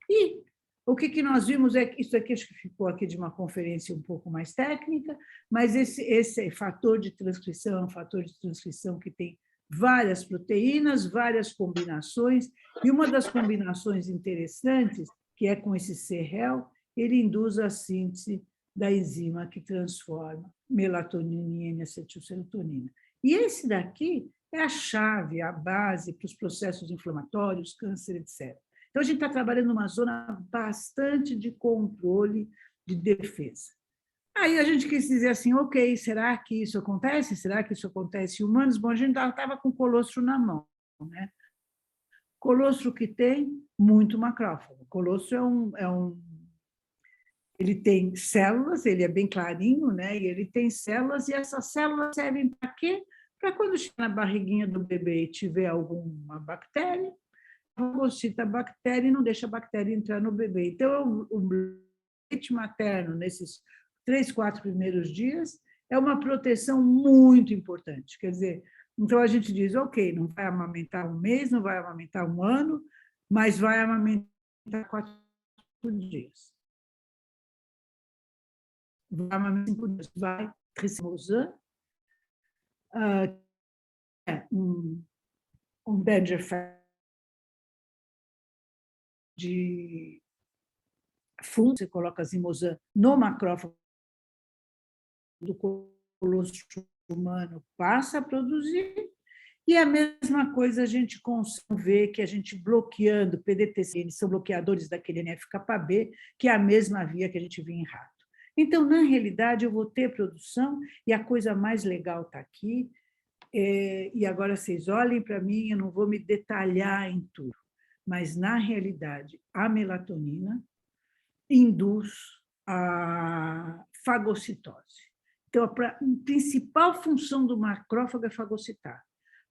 E o que nós vimos é que isso aqui acho que ficou aqui de uma conferência um pouco mais técnica, mas esse fator de transcrição é um fator de transcrição que tem várias proteínas, várias combinações, e uma das combinações interessantes, que é com esse C-REL, ele induz a síntese da enzima que transforma melatonina em N-acetilserotonina. E esse daqui é a chave, a base para os processos inflamatórios, câncer, etc. Então, a gente está trabalhando numa zona bastante de controle, de defesa. Aí a gente quis dizer assim, ok, será que isso acontece? Será que isso acontece em humanos? Bom, a gente estava com o colostro na mão, né? Colostro que tem muito macrófago. Colostro ele tem células, ele é bem clarinho, né? E ele tem células, e essas células servem para quê? Para quando chegar na barriguinha do bebê e tiver alguma bactéria, fagocita a bactéria e não deixa a bactéria entrar no bebê. Então, o leite materno, nesses 3, 4 primeiros dias, é uma proteção muito importante. Quer dizer, então a gente diz, ok, não vai amamentar um mês, não vai amamentar um ano, mas vai amamentar 4 dias. Vai amamentar 5 dias. Vai Tricimosan, um danger factor de fundo, você coloca zimosan no macrófago do colostro humano, passa a produzir, e a mesma coisa a gente consegue ver que a gente bloqueando PDT-CN, são bloqueadores daquele NF-κB, que é a mesma via que a gente vê em rato. Então, na realidade, eu vou ter produção, e a coisa mais legal está aqui, e agora vocês olhem para mim, eu não vou me detalhar em tudo, mas, na realidade, a melatonina induz a fagocitose. Então, a principal função do macrófago é fagocitar.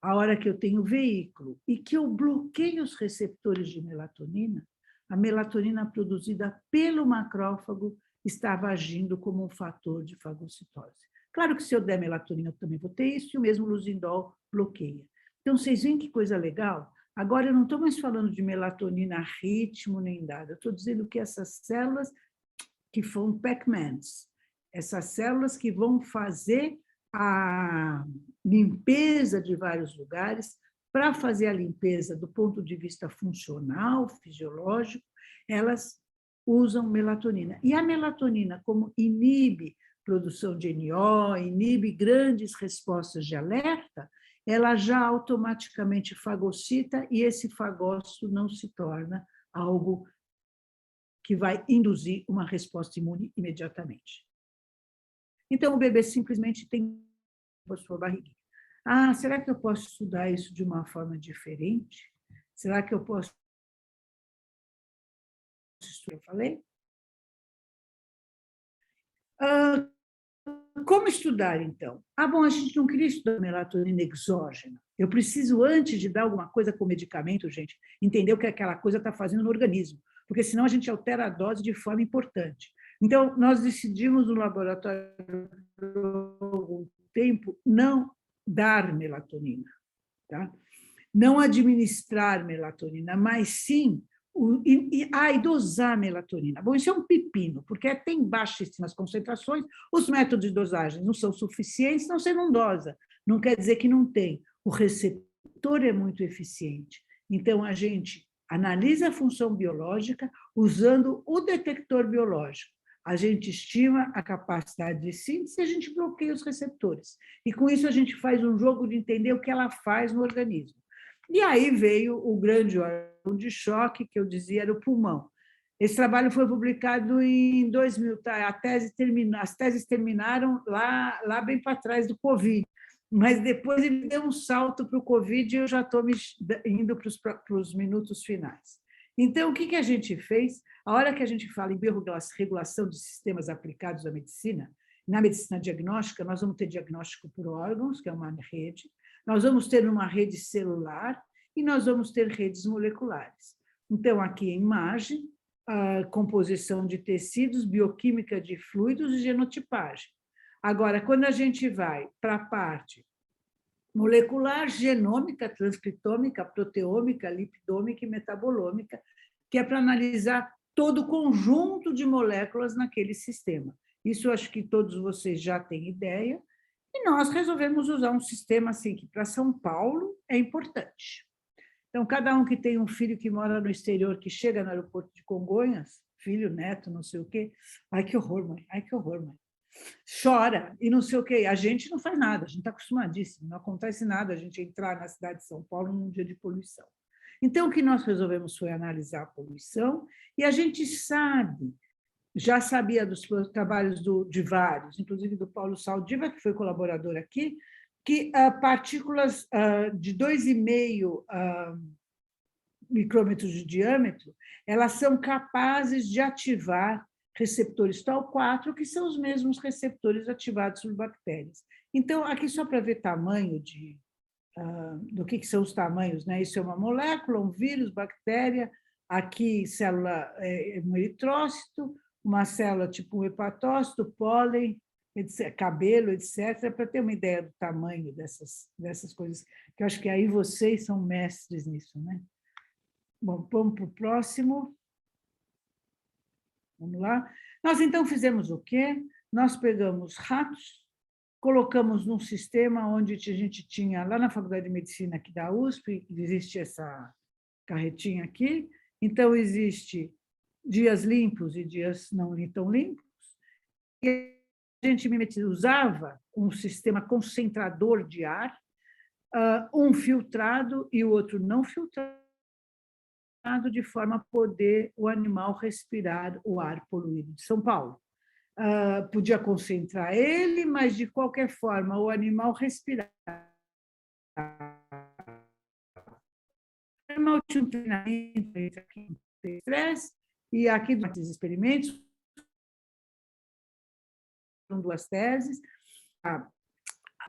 A hora que eu tenho veículo e que eu bloqueio os receptores de melatonina, a melatonina produzida pelo macrófago estava agindo como um fator de fagocitose. Claro que se eu der melatonina, eu também vou ter isso, e o mesmo Luzindol bloqueia. Então, vocês veem que coisa legal? Agora, eu não estou mais falando de melatonina a ritmo nem nada, eu estou dizendo que essas células que foram Pac-Mans, essas células que vão fazer a limpeza de vários lugares, para fazer a limpeza do ponto de vista funcional, fisiológico, elas usam melatonina. E a melatonina, como inibe produção de NO, inibe grandes respostas de alerta, ela já automaticamente fagocita, e esse fagócito não se torna algo que vai induzir uma resposta imune imediatamente. Então, o bebê simplesmente tem a sua barriguinha. Ah, será que eu posso estudar isso de uma forma diferente? Será que eu posso estudar? Eu falei? Como estudar, então? Ah, bom, a gente não queria estudar melatonina exógena. Eu preciso, antes de dar alguma coisa com medicamento, gente, entender o que aquela coisa está fazendo no organismo, porque senão a gente altera a dose de forma importante. Então, nós decidimos no laboratório, por algum tempo, não dar melatonina, tá? Não administrar melatonina, mas sim e dosar melatonina. Bom, isso é um pepino, porque tem baixíssimas concentrações, os métodos de dosagem não são suficientes, então você não dosa. Não quer dizer que não tem. O receptor é muito eficiente. Então, a gente analisa a função biológica usando o detector biológico. A gente estima a capacidade de síntese e a gente bloqueia os receptores. E, com isso, a gente faz um jogo de entender o que ela faz no organismo. E aí veio o grande órgão de choque, que eu dizia era o pulmão. Esse trabalho foi publicado em 2000, tá? As teses terminaram lá bem para trás do Covid, mas depois ele deu um salto para o Covid e eu já estou indo para os minutos finais. Então, o que a gente fez? A hora que a gente fala em biorregulação de sistemas aplicados à medicina, na medicina diagnóstica, nós vamos ter diagnóstico por órgãos, que é uma rede, nós vamos ter uma rede celular e nós vamos ter redes moleculares. Então, aqui a imagem, a composição de tecidos, bioquímica de fluidos e genotipagem. Agora, quando a gente vai para a parte molecular, genômica, transcriptômica, proteômica, lipidômica e metabolômica, que é para analisar todo o conjunto de moléculas naquele sistema. Isso eu acho que todos vocês já têm ideia, e nós resolvemos usar um sistema assim, que para São Paulo é importante. Então, cada um que tem um filho que mora no exterior, que chega no aeroporto de Congonhas, filho, neto, não sei o quê, ai, que horror, mãe, ai, que horror, mãe. Chora e não sei o quê. A gente não faz nada, a gente está acostumadíssimo, não acontece nada a gente entrar na cidade de São Paulo num dia de poluição. Então, o que nós resolvemos foi analisar a poluição, e a gente sabe, já sabia dos trabalhos de vários, inclusive do Paulo Saldiva, que foi colaborador aqui, que partículas de 2,5 micrômetros de diâmetro, elas são capazes de ativar receptores TAL4, que são os mesmos receptores ativados por bactérias. Então, aqui só para ver tamanho do que são os tamanhos, né? Isso é uma molécula, um vírus, bactéria, aqui célula um eritrócito, uma célula tipo um hepatócito, pólen, cabelo, etc., para ter uma ideia do tamanho dessas coisas, que eu acho que aí vocês são mestres nisso, né? Bom, vamos para o próximo. Vamos lá. Nós, então, fizemos o quê? Nós pegamos ratos, colocamos num sistema onde a gente tinha, lá na Faculdade de Medicina aqui da USP, existe essa carretinha aqui, então existe dias limpos e dias não tão limpos, e a gente usava um sistema concentrador de ar, um filtrado e o outro não filtrado, de forma a poder o animal respirar o ar poluído de São Paulo. Podia concentrar ele, mas, de qualquer forma, o animal respirava. O animal tinha um treinamento entre estresse, e aqui, nesses experimentos, são duas teses, a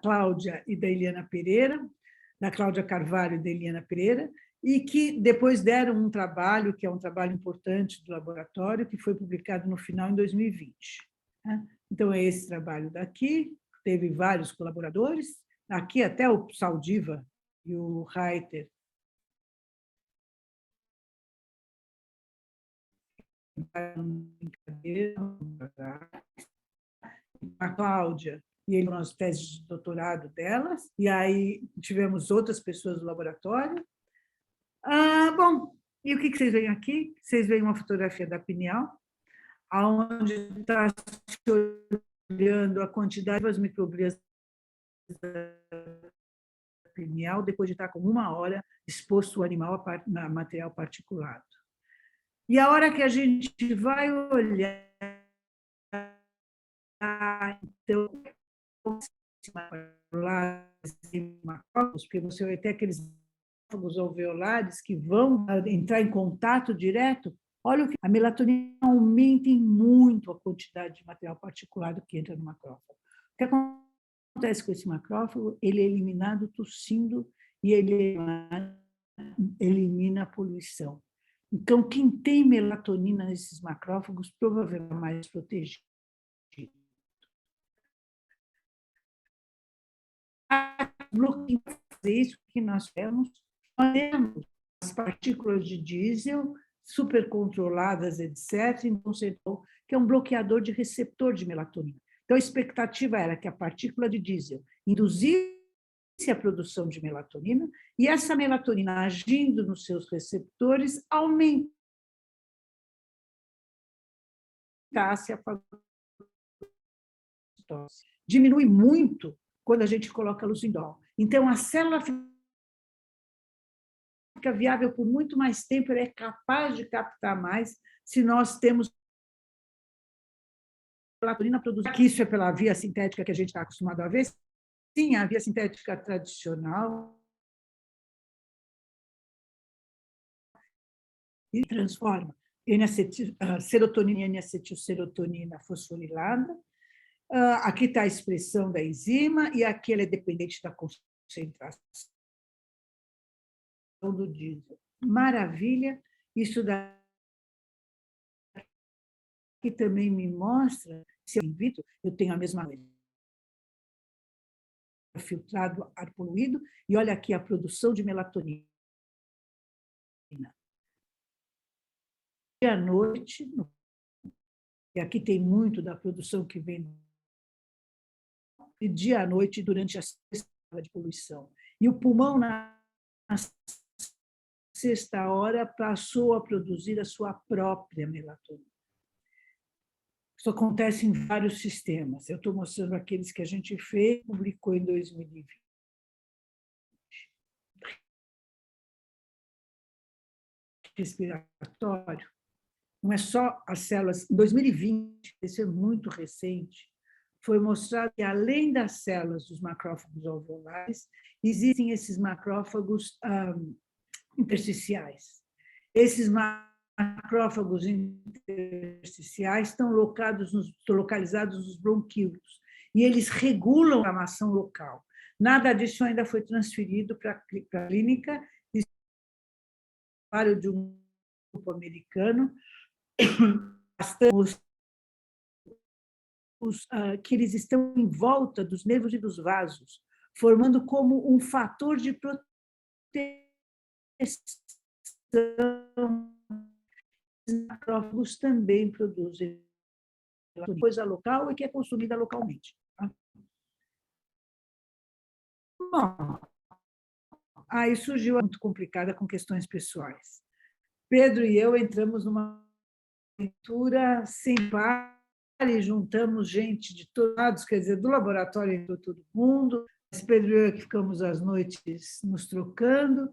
Cláudia e da Eliana Pereira, da Cláudia Carvalho e da Eliana Pereira, e que depois deram um trabalho, que é um trabalho importante do laboratório, que foi publicado no final, em 2020. Então, é esse trabalho daqui, teve vários colaboradores, aqui até o Saldiva e o Reiter. A Cláudia e ele nas teses de doutorado delas, e aí tivemos outras pessoas do laboratório. Bom, e o que vocês veem aqui? Vocês veem uma fotografia da pineal, onde está se olhando a quantidade das microglias da pineal, depois de estar com 1 hora exposto o animal a material particulado. E a hora que a gente vai olhar, então, porque você vai ter aqueles alveolares que vão entrar em contato direto, olha o que a melatonina aumenta muito a quantidade de material particulado que entra no macrófago. O que acontece com esse macrófago? Ele é eliminado tossindo e ele elimina a poluição. Então, quem tem melatonina nesses macrófagos provavelmente é mais protegido. Fazer isso que nós temos as partículas de diesel super controladas, etc., então, que é um bloqueador de receptor de melatonina. Então, a expectativa era que a partícula de diesel induzisse a produção de melatonina, e essa melatonina, agindo nos seus receptores, aumentasse a fagocitose. Diminui muito quando a gente coloca luzindol. Então, a célula fica viável por muito mais tempo, ela é capaz de captar mais se nós temos melatonina produzida. Que isso é pela via sintética que a gente está acostumado a ver? Sim, a via sintética tradicional e transforma serotonina em N-acetilserotonina fosforilada. Aqui está a expressão da enzima e aqui ela é dependente da concentração do diesel. Maravilha! Isso daqui também me mostra, se eu invito, eu tenho a mesma coisa. Filtrado ar poluído, e olha aqui a produção de melatonina. Dia à noite, e aqui tem muito da produção que vem de dia à noite durante a sexta hora de poluição. E o pulmão, na sexta hora, passou a produzir a sua própria melatonina. Isso acontece em vários sistemas. Eu estou mostrando aqueles que a gente fez, publicou em 2020. Respiratório. Não é só as células. Em 2020, isso é muito recente, foi mostrado que, além das células dos macrófagos alveolares, existem esses macrófagos intersticiais. Esses macrófagos intersticiais estão localizados nos bronquíolos e eles regulam a inflamação local. Nada disso ainda foi transferido para a clínica. Trabalho de um grupo americano que eles estão em volta dos nervos e dos vasos, formando como um fator de proteção. Os macrófagos também produzem coisa local e que é consumida localmente. Bom, aí surgiu muito complicada com questões pessoais. Pedro e eu entramos numa aventura sem par e juntamos gente de todos lados, quer dizer, do laboratório entrou todo mundo, mas Pedro e eu que ficamos às noites nos trocando.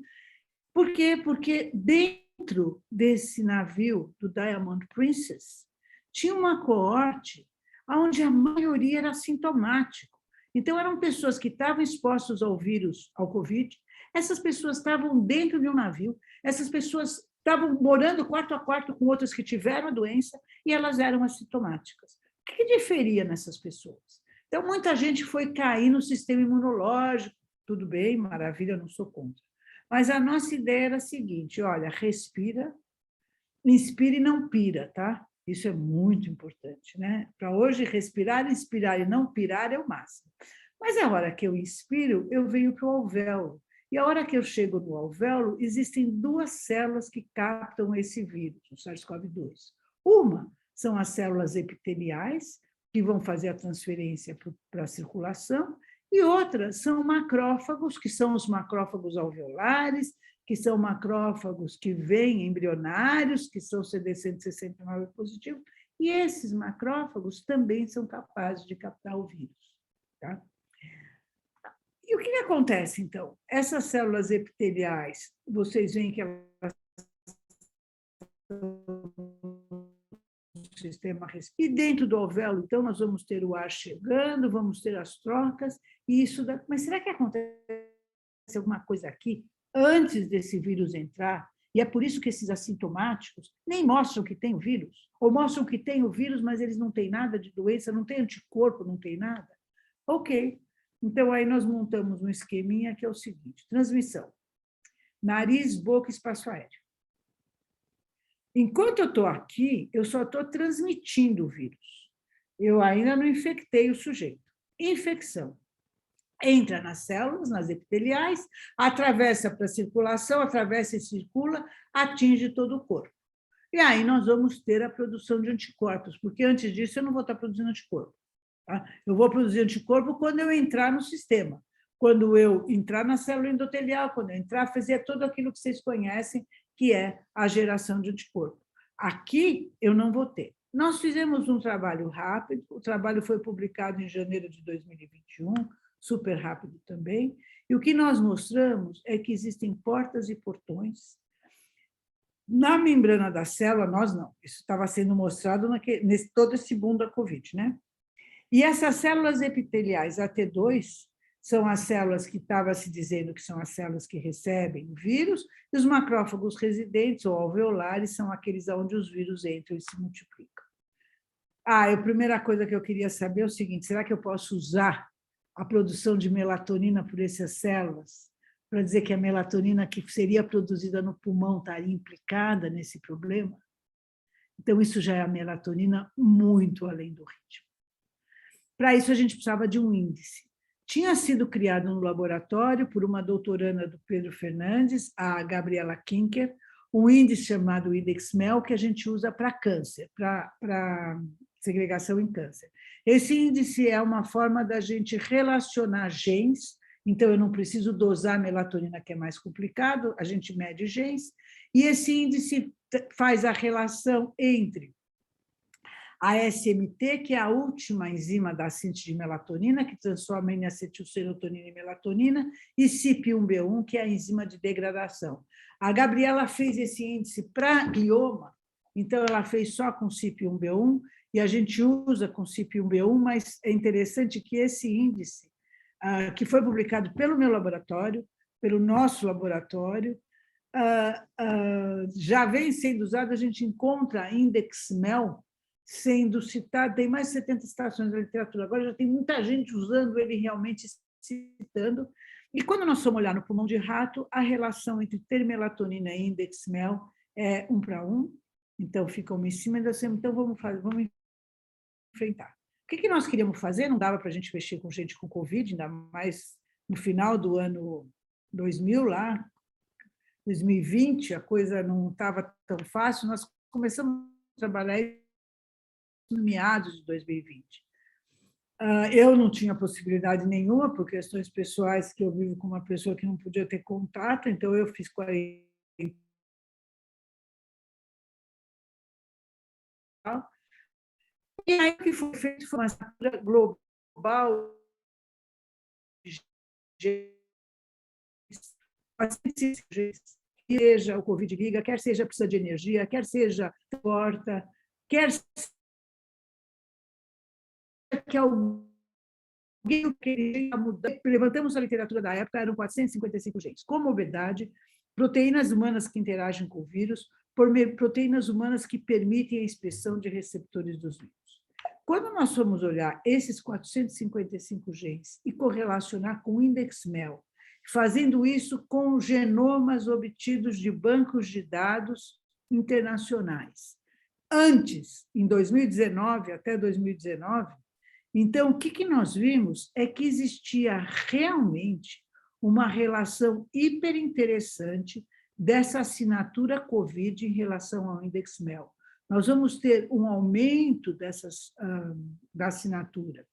Por quê? Porque dentro desse navio do Diamond Princess tinha uma coorte onde a maioria era assintomático. Então, eram pessoas que estavam expostas ao vírus, ao Covid, essas pessoas estavam dentro de um navio, essas pessoas estavam morando quarto a quarto com outras que tiveram a doença e elas eram assintomáticas. O que diferia nessas pessoas? Então, muita gente foi cair no sistema imunológico, tudo bem, maravilha, não sou contra. Mas a nossa ideia era a seguinte, olha, respira, inspira e não pira, tá? Isso é muito importante, né? Para hoje, respirar, inspirar e não pirar é o máximo. Mas a hora que eu inspiro, eu venho para o alvéolo. E a hora que eu chego no alvéolo, existem duas células que captam esse vírus, o SARS-CoV-2. Uma são as células epiteliais, que vão fazer a transferência para a circulação, e outras são macrófagos, que são os macrófagos alveolares, que são macrófagos que vêm embrionários, que são CD169 positivos, e esses macrófagos também são capazes de captar o vírus. Tá? E o que acontece, então? Essas células epiteliais, vocês veem que elas sistema respiratório. E dentro do alvéolo, então, nós vamos ter o ar chegando, vamos ter as trocas, e isso dá... Mas será que acontece alguma coisa aqui antes desse vírus entrar? E é por isso que esses assintomáticos nem mostram que tem o vírus, ou mostram que tem o vírus, mas eles não têm nada de doença, não tem anticorpo, não tem nada. Ok. Então, aí nós montamos um esqueminha que é o seguinte, transmissão, nariz, boca, espaço aéreo. Enquanto eu estou aqui, eu só estou transmitindo o vírus. Eu ainda não infectei o sujeito. Infecção. Entra nas células, nas epiteliais, atravessa para a circulação, atravessa e circula, atinge todo o corpo. E aí nós vamos ter a produção de anticorpos, porque antes disso eu não vou estar produzindo anticorpo. Tá? Eu vou produzir anticorpo quando eu entrar no sistema, quando eu entrar na célula endotelial, quando eu entrar, fazer tudo aquilo que vocês conhecem, que é a geração de anticorpo. Aqui eu não vou ter. Nós fizemos um trabalho rápido, o trabalho foi publicado em janeiro de 2021, super rápido também, e o que nós mostramos é que existem portas e portões. Na membrana da célula, nós não, isso estava sendo mostrado nesse todo esse boom da Covid, né? E essas células epiteliais AT2 são as células que estava se dizendo que são as células que recebem o vírus, e os macrófagos residentes ou alveolares são aqueles onde os vírus entram e se multiplicam. A primeira coisa que eu queria saber é o seguinte: será que eu posso usar a produção de melatonina por essas células para dizer que a melatonina que seria produzida no pulmão estaria implicada nesse problema? Então, isso já é a melatonina muito além do ritmo. Para isso, a gente precisava de um índice. Tinha sido criado no laboratório por uma doutoranda do Pedro Fernandes, a Gabriela Kinker, um índice chamado INDEX-MEL, que a gente usa para câncer, para segregação em câncer. Esse índice é uma forma da gente relacionar genes, então eu não preciso dosar melatonina, que é mais complicado, a gente mede genes, e esse índice faz a relação entre a SMT, que é a última enzima da síntese de melatonina, que transforma em acetilserotonina e melatonina, e CYP1B1, que é a enzima de degradação. A Gabriela fez esse índice para glioma, então ela fez só com CYP1B1, e a gente usa com CYP1B1, mas é interessante que esse índice, que foi publicado pelo meu laboratório, pelo nosso laboratório, já vem sendo usado, a gente encontra INDEX-MEL sendo citado, tem mais de 70 citações da literatura, agora já tem muita gente usando ele realmente citando, e quando nós formos olhar no pulmão de rato, a relação entre ter melatonina e INDEX-MEL é 1:1, então fica uma em cima da outra, então vamos enfrentar. O que nós queríamos fazer? Não dava para a gente mexer com gente com Covid, ainda mais no final do ano 2000, lá, 2020, a coisa não estava tão fácil, nós começamos a trabalhar no meados de 2020. Eu não tinha possibilidade nenhuma, por questões pessoais, que eu vivo com uma pessoa que não podia ter contato, então eu fiz quarentena. E aí o que foi feito foi uma estrutura global de seja o Covid liga, quer seja precisa de energia, quer seja porta, quer que alguém queria mudar. Levantamos a literatura da época, eram 455 genes, comorbidade, proteínas humanas que interagem com o vírus, proteínas humanas que permitem a expressão de receptores dos vírus. Quando nós formos olhar esses 455 genes e correlacionar com o INDEX-MEL, fazendo isso com genomas obtidos de bancos de dados internacionais, antes, em 2019, até 2019, então, o que nós vimos é que existia realmente uma relação hiperinteressante dessa assinatura COVID em relação ao INDEX-MEL. Nós vamos ter um aumento da assinatura,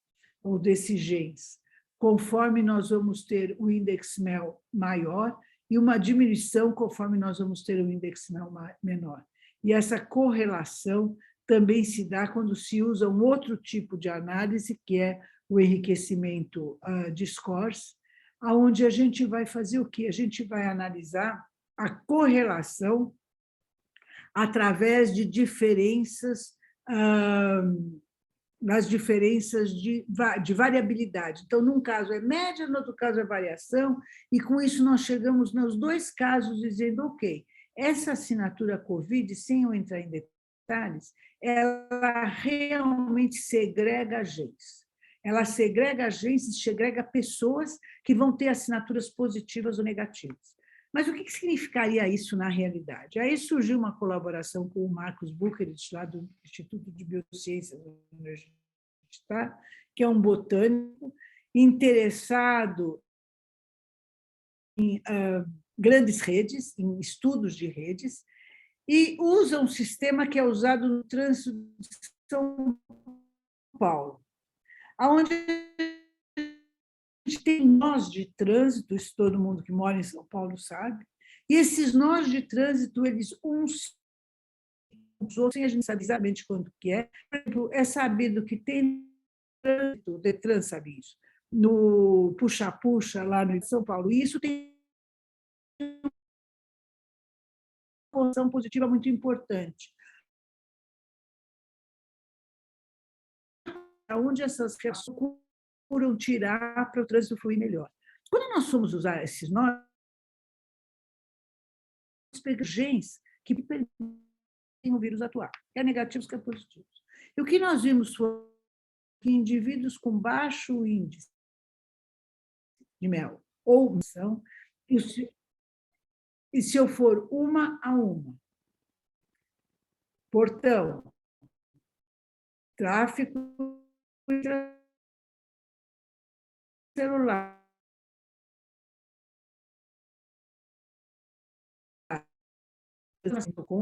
ou desses genes, conforme nós vamos ter o INDEX-MEL maior e uma diminuição conforme nós vamos ter o INDEX-MEL menor. E essa correlação também se dá quando se usa um outro tipo de análise, que é o enriquecimento de scores, onde a gente vai fazer o quê? A gente vai analisar a correlação através de diferenças, nas diferenças de variabilidade. Então, num caso é média, no outro caso é variação, e com isso nós chegamos nos dois casos dizendo, ok, essa assinatura COVID, sem eu entrar em detalhes, ela realmente segrega genes. Ela segrega genes e segrega pessoas que vão ter assinaturas positivas ou negativas. Mas o que significaria isso na realidade? Aí surgiu uma colaboração com o Marcus Bucherich, lá do Instituto de Biociências da Universidade, que é um botânico interessado em grandes redes, em estudos de redes, e usa um sistema que é usado no trânsito de São Paulo, onde a gente tem nós de trânsito, isso todo mundo que mora em São Paulo sabe, e esses nós de trânsito, eles uns outros, sem a gente saber exatamente quanto que é. Por exemplo, é sabido que tem trânsito, o Detran sabe isso, no puxa-puxa, lá no São Paulo, e isso tem uma função positiva muito importante. Onde essas reações procuram tirar para o trânsito fluir melhor. Quando nós fomos usar esses nós pegamos genes que permitem o vírus atuar, quer negativos, quer positivos. E o que nós vimos foi que indivíduos com baixo índice de mel ou missão, e se eu for uma a uma, portão, tráfego celular,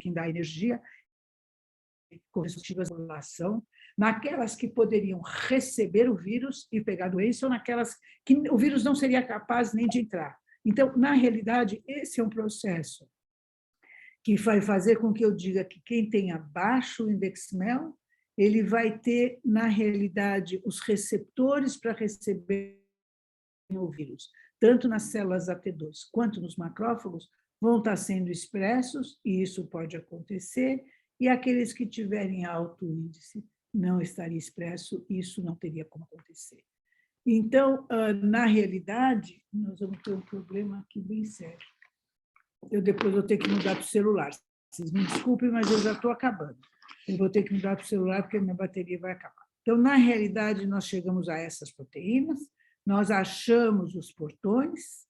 que dá energia, combustíveis de população, naquelas que poderiam receber o vírus e pegar a doença, ou naquelas que o vírus não seria capaz nem de entrar. Então, na realidade, esse é um processo que vai fazer com que eu diga que quem tenha baixo index MEL, ele vai ter, na realidade, os receptores para receber o vírus, tanto nas células AT2 quanto nos macrófagos, vão estar sendo expressos, e isso pode acontecer, e aqueles que tiverem alto índice não estaria expresso, isso não teria como acontecer. Então, na realidade, nós vamos ter um problema aqui bem sério. Depois vou ter que mudar para o celular. Vocês me desculpem, mas eu já estou acabando. Eu vou ter que mudar para o celular porque a minha bateria vai acabar. Então, na realidade, nós chegamos a essas proteínas, nós achamos os portões,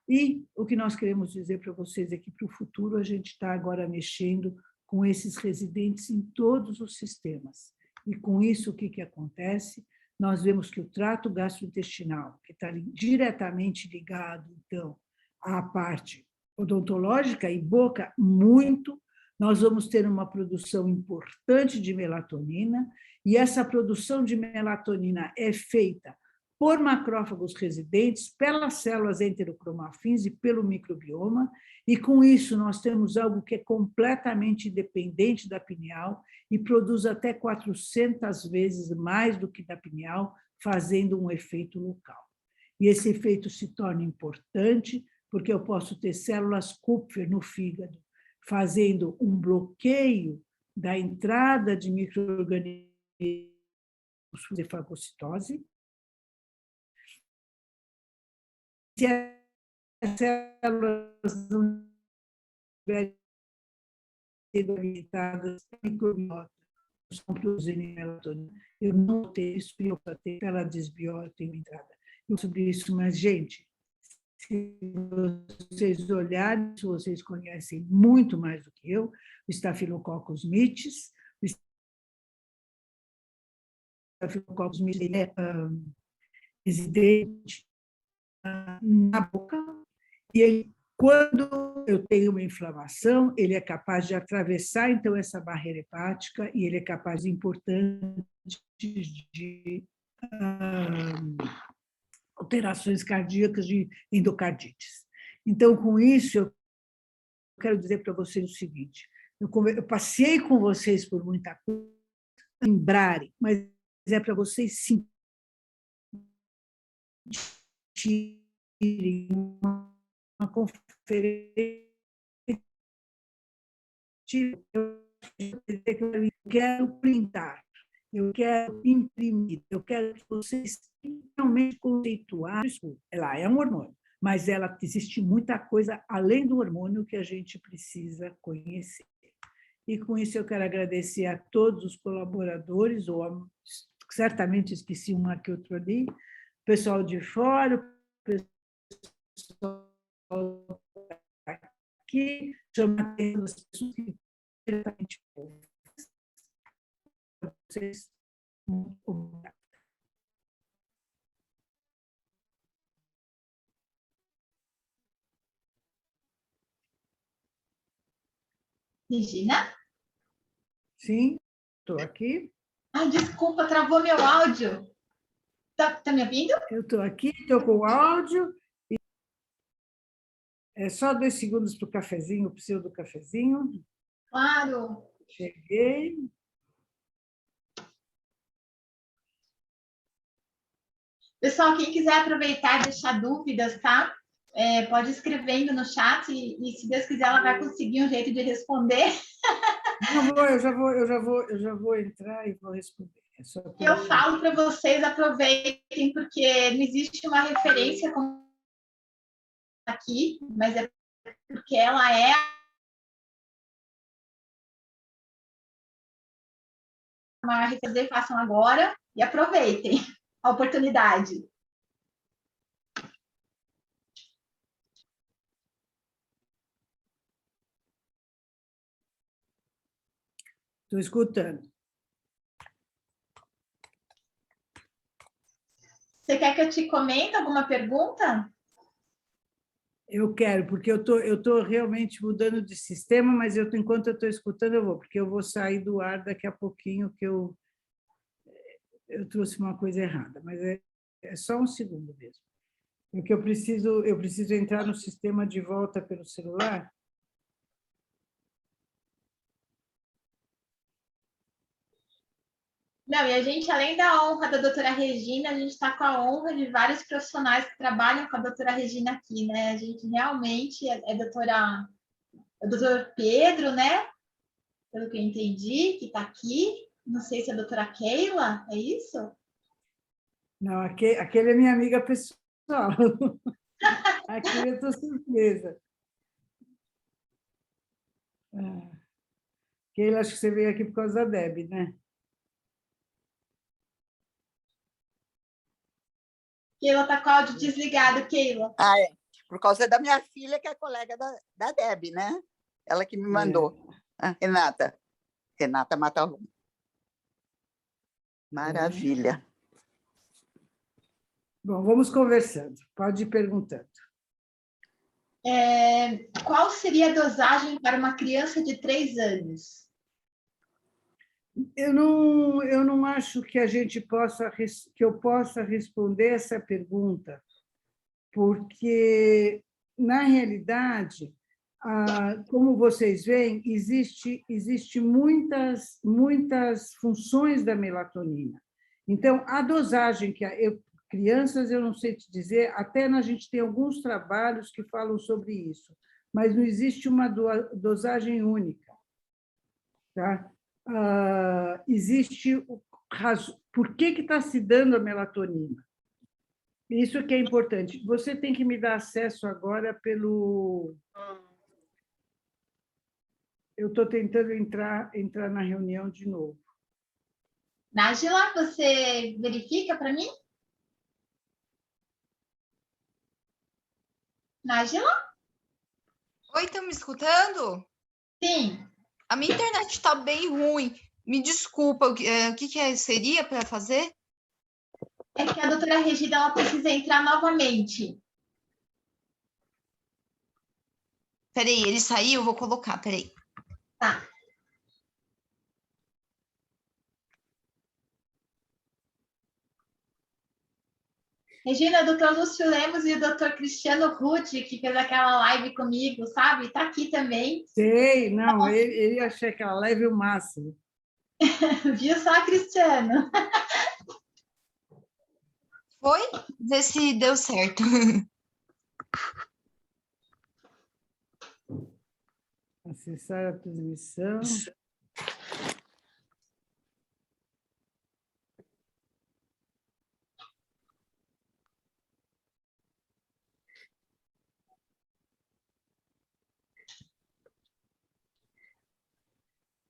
e o que nós queremos dizer para vocês é que, para o futuro, a gente está agora mexendo com esses residentes em todos os sistemas. E, com isso, o que acontece? Nós vemos que o trato gastrointestinal, que está diretamente ligado, então, à parte odontológica e boca, muito, nós vamos ter uma produção importante de melatonina, e essa produção de melatonina é feita por macrófagos residentes, pelas células enterocromafins e pelo microbioma, e com isso nós temos algo que é completamente independente da pineal e produz até 400 vezes mais do que da pineal, fazendo um efeito local. E esse efeito se torna importante porque eu posso ter células Kupfer no fígado, fazendo um bloqueio da entrada de micro-organismos de fagocitose. Se as células não estiverem sendo alimentadas pela microbiota, não produzirem melatonina, eu não vou ter isso, eu vou ter pela desbiota em entrada. Eu sobre isso, mas, gente, se vocês olharem, se vocês conhecem muito mais do que eu, o Staphylococcus mitis, o Staphylococcus mitis é residente na boca, e ele, quando eu tenho uma inflamação, ele é capaz de atravessar, então, essa barreira hepática, e ele é capaz, importante, de alterações cardíacas, de endocardites. Então, com isso, eu quero dizer para vocês o seguinte, eu passei com vocês por muita coisa, lembrarem, mas é para vocês sentirem uma conferência, eu quero printar, eu quero imprimir, eu quero que vocês realmente conceituarem. Ela é um hormônio, mas ela existe muita coisa além do hormônio que a gente precisa conhecer. E com isso eu quero agradecer a todos os colaboradores, ou certamente esqueci um aqui, outro ali, o pessoal de fora, o pessoal aqui, chamando as pessoas que diretamente vocês. Muito obrigada. Regina? Sim, estou aqui. Ai, desculpa, travou meu áudio. Tá me ouvindo? Eu estou aqui, estou com o áudio. É só 2 segundos para o cafezinho, o pseudo cafezinho. Claro. Cheguei. Pessoal, quem quiser aproveitar e deixar dúvidas, tá? Pode ir escrevendo no chat e, se Deus quiser, ela vai conseguir um jeito de responder. Eu já vou entrar e vou responder. É só que Eu falo para vocês, aproveitem, porque não existe uma referência como aqui, mas é porque ela é uma referência, façam agora e aproveitem a oportunidade. estou escutando. Você quer que eu te comente alguma pergunta? Eu quero, porque eu tô realmente mudando de sistema, mas enquanto eu estou escutando, eu vou, porque eu vou sair do ar daqui a pouquinho, que eu trouxe uma coisa errada, mas é só um segundo mesmo. Porque eu preciso entrar no sistema de volta pelo celular. Não, e a gente, além da honra da doutora Regina, a gente está com a honra de vários profissionais que trabalham com a doutora Regina aqui, né? A gente realmente é doutor Pedro, né? Pelo que eu entendi, que está aqui. Não sei se é a doutora Keila, é isso? Não, aquele é minha amiga pessoal. Aqui eu estou surpresa. Keila, acho que você veio aqui por causa da Deb, né? Keila está com o áudio desligado, Keila. É. Por causa da minha filha, que é colega da Deb, né? Ela que me mandou. Renata Matalum. Maravilha. Bom, vamos conversando. Pode ir perguntando. Qual seria a dosagem para uma criança de 3 anos? Eu não acho que eu possa responder essa pergunta, porque, na realidade, como vocês veem, existe muitas funções da melatonina. Então, a dosagem crianças, eu não sei te dizer, até a gente tem alguns trabalhos que falam sobre isso, mas não existe uma dosagem única, tá? Existe por que está se dando a melatonina? Isso que é importante. Você tem que me dar acesso agora pelo... Eu estou tentando entrar na reunião de novo. Nájila, você verifica para mim? Nájila? Oi, estão me escutando? Sim. A minha internet está bem ruim. Me desculpa, o que seria para fazer? É que a doutora Regina ela precisa entrar novamente. Peraí, ele saiu? Eu vou colocar, peraí. Tá. Regina, o doutor Lúcio Lemos e o doutor Cristiano Rude, que fez aquela live comigo, sabe? Está aqui também. Sei, não, ele achei aquela live o máximo. Viu só, Cristiano? Foi? Ver se deu certo. Acessar a transmissão.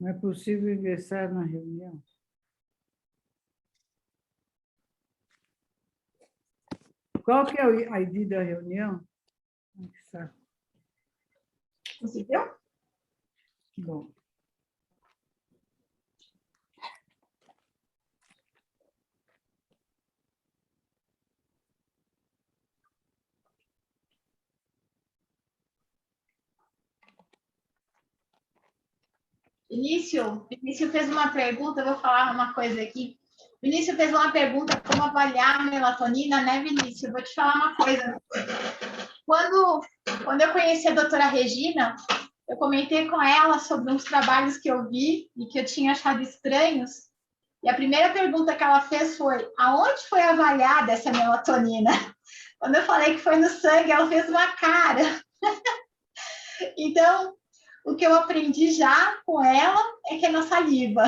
Não é possível ingressar na reunião. Qual que é o ID da reunião? Conseguiu? Bom. Vinícius fez uma pergunta, eu vou falar uma coisa aqui. Vinícius fez uma pergunta como avaliar a melatonina, né, Vinícius? Eu vou te falar uma coisa. Quando eu conheci a doutora Regina, eu comentei com ela sobre uns trabalhos que eu vi e que eu tinha achado estranhos. E a primeira pergunta que ela fez foi: aonde foi avaliada essa melatonina? Quando eu falei que foi no sangue, ela fez uma cara. Então, o que eu aprendi já com ela é que é na saliva.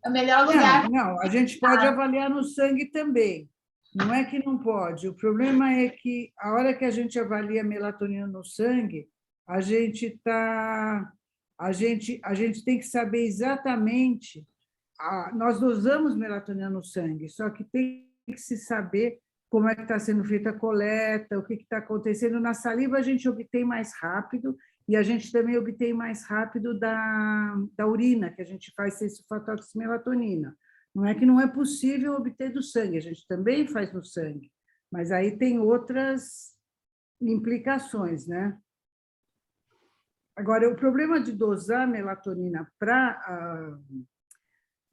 É o melhor lugar. Não, a gente pode avaliar no sangue também. Não é que não pode. O problema é que a hora que a gente avalia a melatonina no sangue, a gente tem que saber exatamente. Nós dosamos melatonina no sangue, só que tem que se saber como é que está sendo feita a coleta, o que está acontecendo. Na saliva a gente obtém mais rápido, e a gente também obtém mais rápido da urina, que a gente faz sem sulfatoximelatonina. Não é que não é possível obter do sangue, a gente também faz no sangue, mas aí tem outras implicações, né? Agora, o problema de dosar melatonina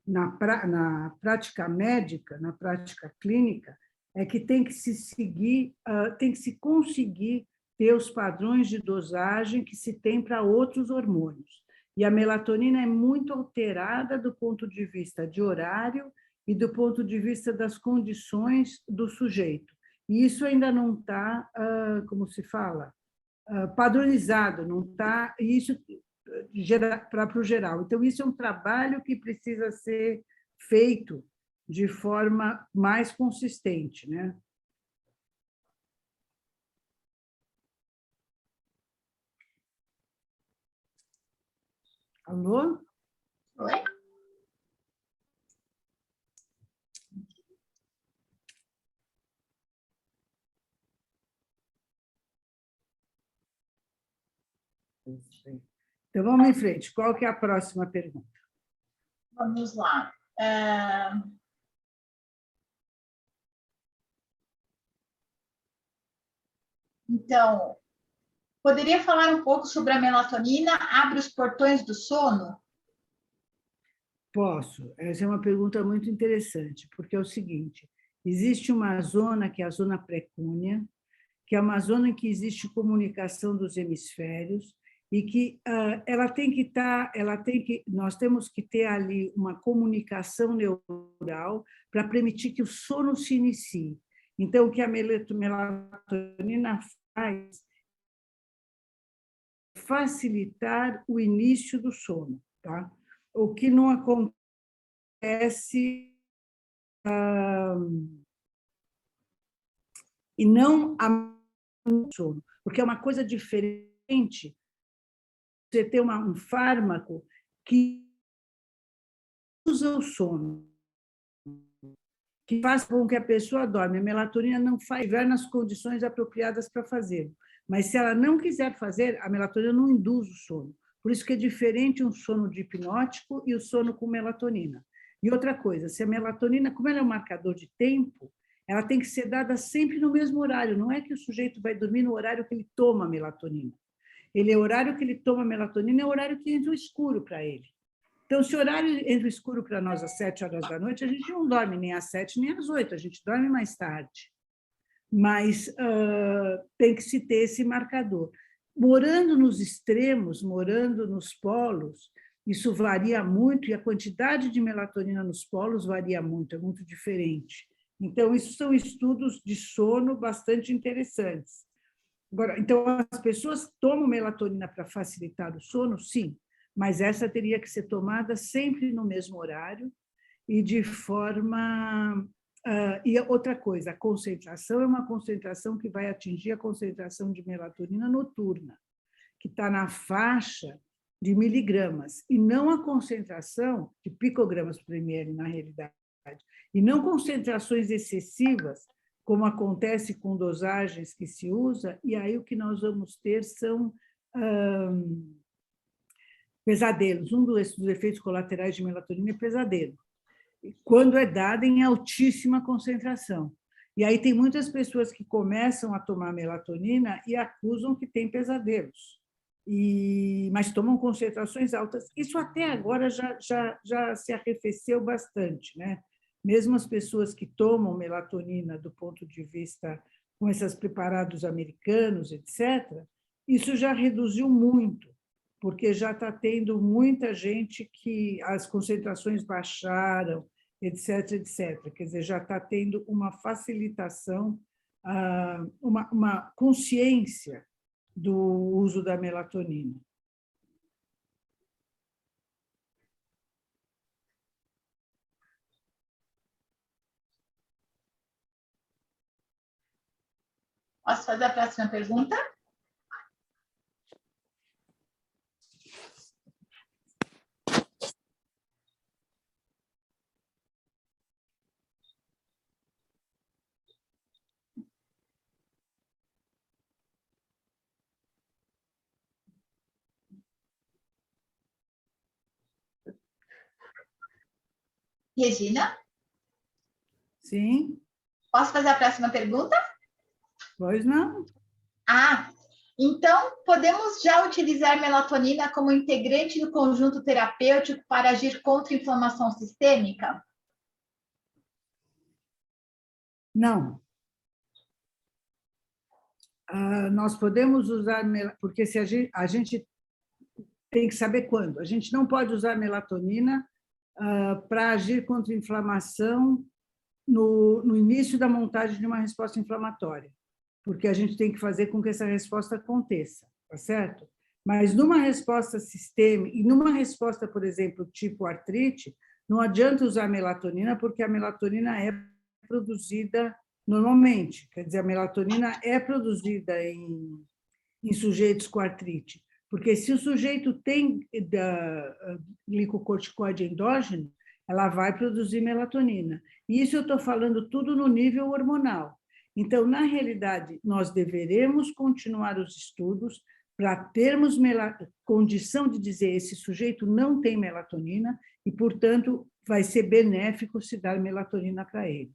na prática médica, na prática clínica, é que tem que se seguir, tem que se conseguir ter os padrões de dosagem que se tem para outros hormônios. E a melatonina é muito alterada do ponto de vista de horário e do ponto de vista das condições do sujeito. E isso ainda não está, como se fala, padronizado, não está, isso para o geral. Então, isso é um trabalho que precisa ser feito de forma mais consistente, né? Alô? Oi? Então, vamos em frente. Qual que é a próxima pergunta? Vamos lá. Então, poderia falar um pouco sobre a melatonina? Abre os portões do sono? Posso. Essa é uma pergunta muito interessante, porque é o seguinte, existe uma zona que é a zona pré-cúnea, que é uma zona em que existe comunicação dos hemisférios e que nós temos que ter ali uma comunicação neural para permitir que o sono se inicie. Então, o que a melatonina faz é facilitar o início do sono, tá? O que não acontece e não a sono, porque é uma coisa diferente você ter um fármaco que usa o sono, que faz com que a pessoa dorme. A melatonina não faz, tiver nas condições apropriadas para fazer. Mas se ela não quiser fazer, a melatonina não induz o sono. Por isso que é diferente um sono de hipnótico e o sono com melatonina. E outra coisa, se a melatonina, como ela é um marcador de tempo, ela tem que ser dada sempre no mesmo horário. Não é que o sujeito vai dormir no horário que ele toma a melatonina. O horário que ele toma a melatonina é o horário que entra o escuro para ele. Então, se o horário entra o escuro para nós às 7 horas da noite, a gente não dorme nem às 7 nem às 8, a gente dorme mais tarde. Mas tem que se ter esse marcador. Morando nos extremos, morando nos polos, isso varia muito e a quantidade de melatonina nos polos varia muito, é muito diferente. Então, isso são estudos de sono bastante interessantes. Agora, então, as pessoas tomam melatonina para facilitar o sono? Sim, mas essa teria que ser tomada sempre no mesmo horário e de forma... e outra coisa, a concentração é uma concentração que vai atingir a concentração de melatonina noturna, que está na faixa de miligramas, e não a concentração de picogramas por ml, na realidade, e não concentrações excessivas, como acontece com dosagens que se usa, e aí o que nós vamos ter são pesadelos. Um dos efeitos colaterais de melatonina é pesadelo, quando é dada em altíssima concentração. E aí tem muitas pessoas que começam a tomar melatonina e acusam que têm pesadelos, mas tomam concentrações altas. Isso até agora já se arrefeceu bastante, né? Mesmo as pessoas que tomam melatonina do ponto de vista com esses preparados americanos, etc., Isso já reduziu muito, porque já está tendo muita gente que as concentrações baixaram, etc, etc. Quer dizer, já está tendo uma facilitação, uma consciência do uso da melatonina. Posso fazer a próxima pergunta? Regina, Sim? posso fazer a próxima pergunta? Pois não? Então, podemos já utilizar melatonina como integrante do conjunto terapêutico para agir contra a inflamação sistêmica? Não. Nós podemos usar, porque se a gente tem que saber quando. A gente não pode usar melatonina para agir contra a inflamação no início da montagem de uma resposta inflamatória, porque a gente tem que fazer com que essa resposta aconteça, tá certo? Mas numa resposta sistêmica, e numa resposta, por exemplo, tipo artrite, não adianta usar melatonina, porque a melatonina é produzida normalmente, quer dizer, a melatonina é produzida em sujeitos com artrite, porque se o sujeito tem glicocorticoide endógeno, ela vai produzir melatonina. E isso eu estou falando tudo no nível hormonal. Então, na realidade, nós deveremos continuar os estudos para termos condição de dizer esse sujeito não tem melatonina e, portanto, vai ser benéfico se dar melatonina para ele.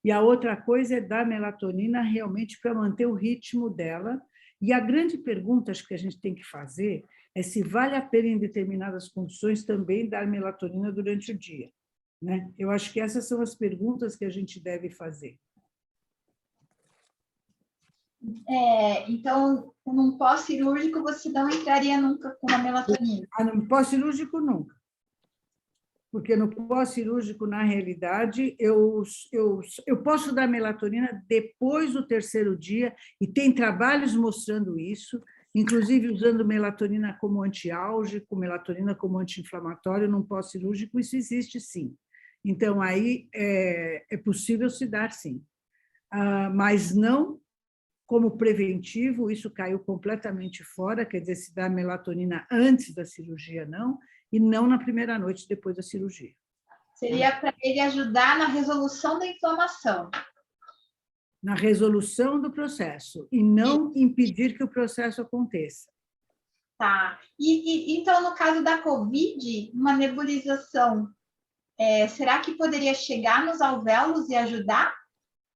E a outra coisa é dar melatonina realmente para manter o ritmo dela. E a grande pergunta, acho que a gente tem que fazer, é se vale a pena, em determinadas condições, também dar melatonina durante o dia, né? Eu acho que essas são as perguntas que a gente deve fazer. Então, num pós-cirúrgico, você não entraria nunca com a melatonina? No pós-cirúrgico, nunca. Porque no pós-cirúrgico, na realidade, eu posso dar melatonina depois do 3º dia, e tem trabalhos mostrando isso, inclusive usando melatonina como antiálgico, melatonina como anti-inflamatório num pós-cirúrgico, isso existe sim. Então, aí é possível se dar sim. Mas não como preventivo, isso caiu completamente fora, quer dizer, se dá melatonina antes da cirurgia, não, e não na primeira noite depois da cirurgia. Seria para ele ajudar na resolução da inflamação. Na resolução do processo, e não impedir que o processo aconteça. Tá. Então, no caso da COVID, uma nebulização, será que poderia chegar nos alvéolos e ajudar?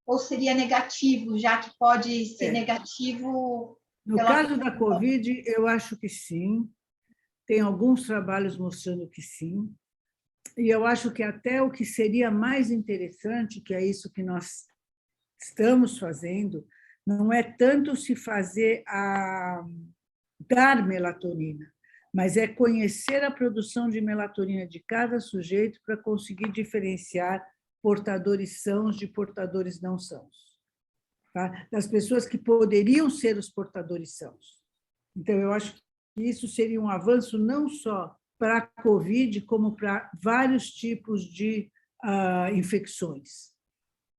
Ou seria negativo, já que pode ser negativo? No caso da COVID, eu acho que sim. Tem alguns trabalhos mostrando que sim. E eu acho que até o que seria mais interessante, que é isso que nós estamos fazendo, não é tanto se fazer dar melatonina, mas é conhecer a produção de melatonina de cada sujeito para conseguir diferenciar portadores sãos de portadores não sãos, tá? Das pessoas que poderiam ser os portadores sãos. Então, eu acho que isso seria um avanço não só para a COVID, como para vários tipos de infecções.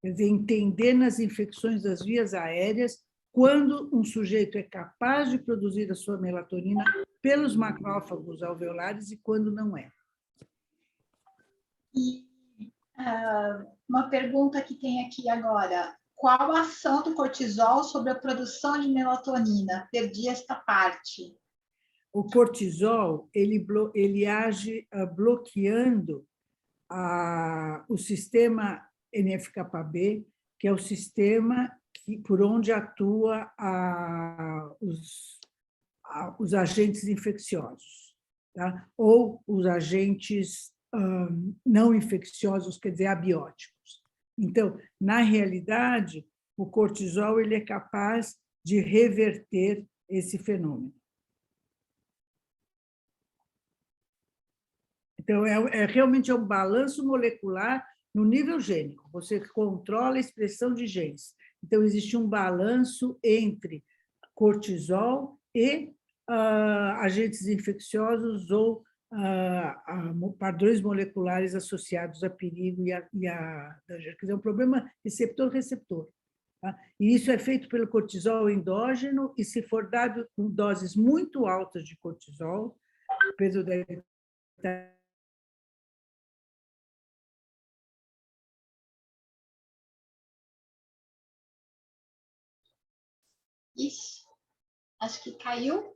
Quer dizer, entender nas infecções das vias aéreas quando um sujeito é capaz de produzir a sua melatonina pelos macrófagos alveolares e quando não é. Uma pergunta que tem aqui agora. Qual a ação do cortisol sobre a produção de melatonina? Perdi esta parte. O cortisol, ele age bloqueando o sistema NF-κB, que é o sistema por onde atua os agentes infecciosos, tá? Ou os agentes não infecciosos, quer dizer, abióticos. Então, na realidade, o cortisol ele é capaz de reverter esse fenômeno. Então, realmente um balanço molecular no nível gênico. Você controla a expressão de genes. Então, existe um balanço entre cortisol e agentes infecciosos ou padrões moleculares associados a perigo quer dizer, um problema receptor-receptor. Tá? E isso é feito pelo cortisol endógeno, e se for dado com doses muito altas de cortisol, o Pedro deve estar. Ixi, acho que caiu.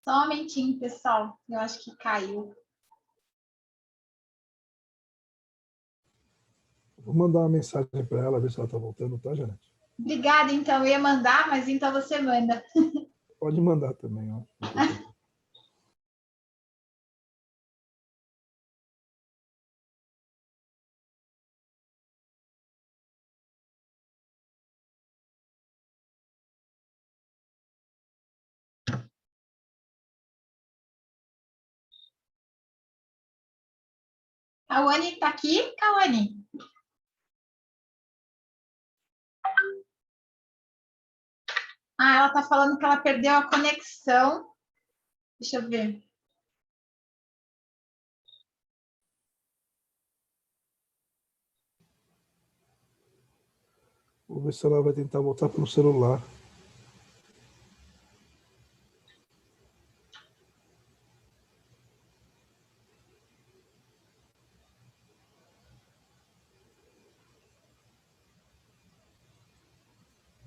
Só um momentinho, pessoal. Eu acho que caiu. Vou mandar uma mensagem para ela, ver se ela está voltando, tá, Janete? Obrigada, então. Eu ia mandar, mas então você manda. Pode mandar também, ó. Cauane está aqui? Cauane? Ela está falando que ela perdeu a conexão. Deixa eu ver. Vou ver se ela vai tentar voltar para o celular.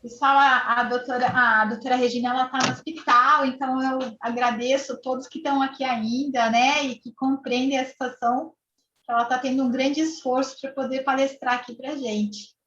Pessoal, a doutora Regina, ela está no hospital, então eu agradeço todos que estão aqui ainda, né, e que compreendem a situação, que ela está tendo um grande esforço para poder palestrar aqui para a gente.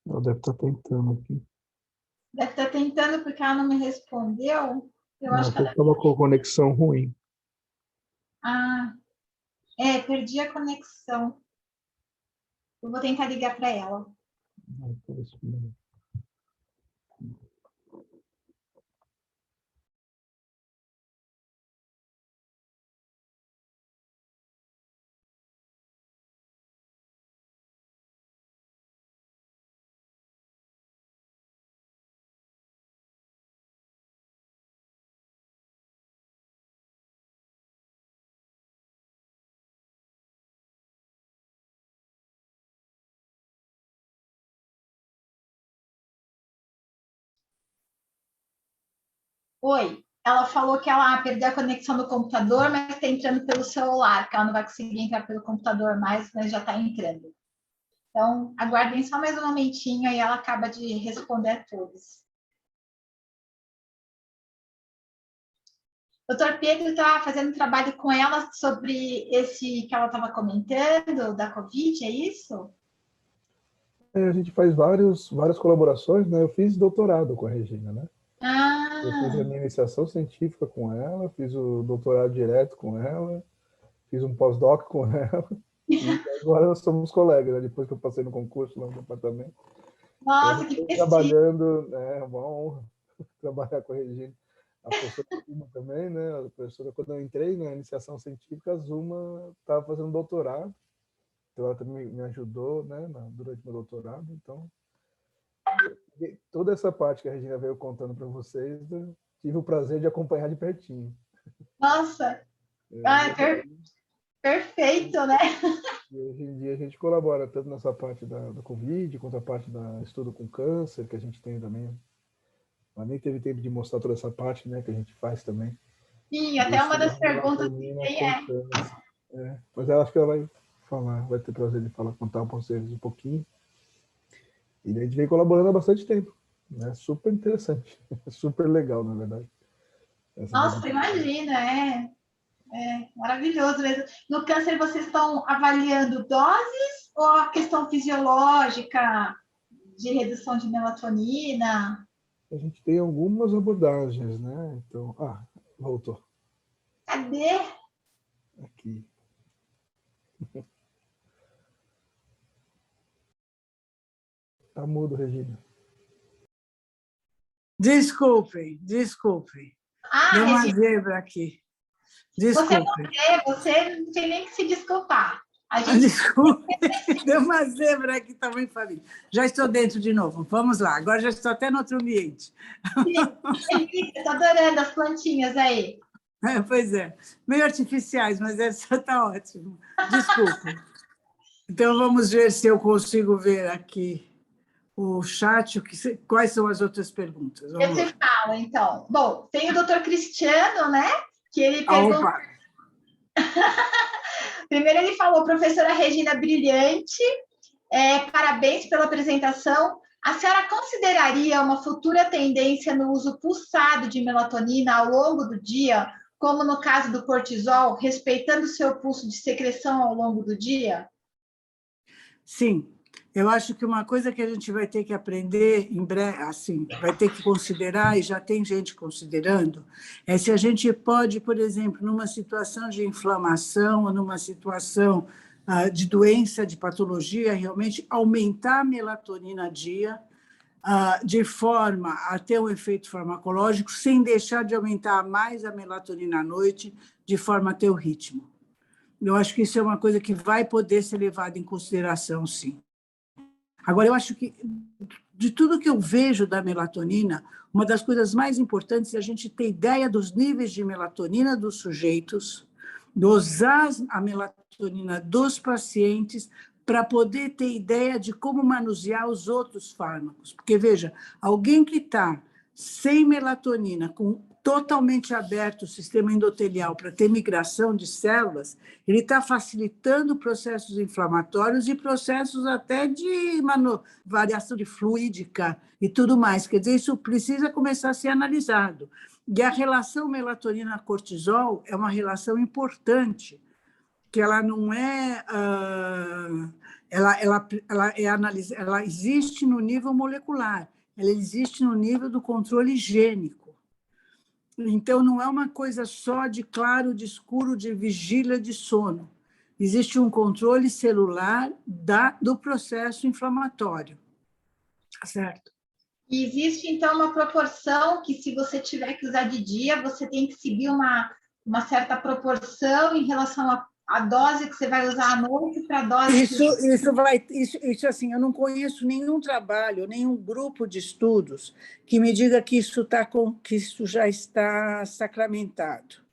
Ela deve estar tentando aqui. Deve estar tentando, porque ela não me respondeu. Eu acho que ela... estava com a conexão ruim. Perdi a conexão. Eu vou tentar ligar para ela. Oi, ela falou que ela perdeu a conexão do computador, mas está entrando pelo celular, que ela não vai conseguir entrar pelo computador mais, mas já está entrando. Então, aguardem só mais um momentinho e ela acaba de responder a todos. O Dr. Pedro está fazendo trabalho com ela sobre esse que ela estava comentando, da Covid, é isso? A gente faz várias colaborações, né? Eu fiz doutorado com a Regina, né? Eu fiz a minha iniciação científica com ela, fiz o doutorado direto com ela, fiz um pós-doc com ela, e agora nós somos colegas, né? Depois que eu passei no concurso lá no departamento. Nossa, que prestígio! Trabalhando, é uma honra trabalhar com a Regina. A professora Zuma também, né? A professora, quando eu entrei na iniciação científica, a Zuma estava fazendo doutorado, então ela também me ajudou, né? Durante meu doutorado, então... Toda essa parte que a Regina veio contando para vocês, eu tive o prazer de acompanhar de pertinho. Nossa! Perfeito, né? E hoje em dia a gente colabora tanto nessa parte da Covid, quanto a parte da estudo com câncer, que a gente tem também. Mas nem teve tempo de mostrar toda essa parte, né, que a gente faz também. Sim, até uma das perguntas que Melatonina tem com câncer. Mas ela acho que ela vai falar, vai ter prazer de falar, contar para vocês um pouquinho. E a gente vem colaborando há bastante tempo. Né? Super interessante. Super legal, na verdade. Nossa, imagina, é maravilhoso mesmo. No câncer, vocês estão avaliando doses ou a questão fisiológica de redução de melatonina? A gente tem algumas abordagens, né? Então, voltou. Cadê? Aqui. Tá mudo, Regina. Desculpem. Deu uma Regina, zebra aqui. Desculpem. você não tem nem que se desculpar. A gente... Desculpe, deu uma zebra aqui também, família. Já estou dentro de novo. Vamos lá, agora já estou até no outro ambiente. Estou adorando as plantinhas aí. Pois é, meio artificiais, mas essa está ótimo. Desculpe. Então, vamos ver se eu consigo ver aqui o chat. Quais são as outras perguntas? Eu te falo, então. Bom, tem o doutor Cristiano, né? Que ele perguntou... Opa! Primeiro ele falou, professora Regina, brilhante, parabéns pela apresentação. A senhora consideraria uma futura tendência no uso pulsado de melatonina ao longo do dia, como no caso do cortisol, respeitando o seu pulso de secreção ao longo do dia? Sim, eu acho que uma coisa que a gente vai ter que aprender em breve, assim, vai ter que considerar, e já tem gente considerando, é se a gente pode, por exemplo, numa situação de inflamação ou numa situação de doença, de patologia, realmente aumentar a melatonina dia, de forma a ter um efeito farmacológico, sem deixar de aumentar mais a melatonina à noite, de forma a ter o ritmo. Eu acho que isso é uma coisa que vai poder ser levada em consideração, sim. Agora, eu acho que, de tudo que eu vejo da melatonina, uma das coisas mais importantes é a gente ter ideia dos níveis de melatonina dos sujeitos, dosar a melatonina dos pacientes, para poder ter ideia de como manusear os outros fármacos. Porque, veja, alguém que está sem melatonina, totalmente aberto o sistema endotelial para ter migração de células, ele está facilitando processos inflamatórios e processos até de variação de fluídica e tudo mais. Quer dizer, isso precisa começar a ser analisado. E a relação melatonina-cortisol é uma relação importante, que ela não é... ela existe no nível molecular, ela existe no nível do controle gênico. Então, não é uma coisa só de claro, de escuro, de vigília, de sono. Existe um controle celular do processo inflamatório. Tá certo? E existe, então, uma proporção que, se você tiver que usar de dia, você tem que seguir uma certa proporção em relação à dose que você vai usar à noite para a dose... Isso, assim, eu não conheço nenhum trabalho, nenhum grupo de estudos que me diga que isso já está sacramentado.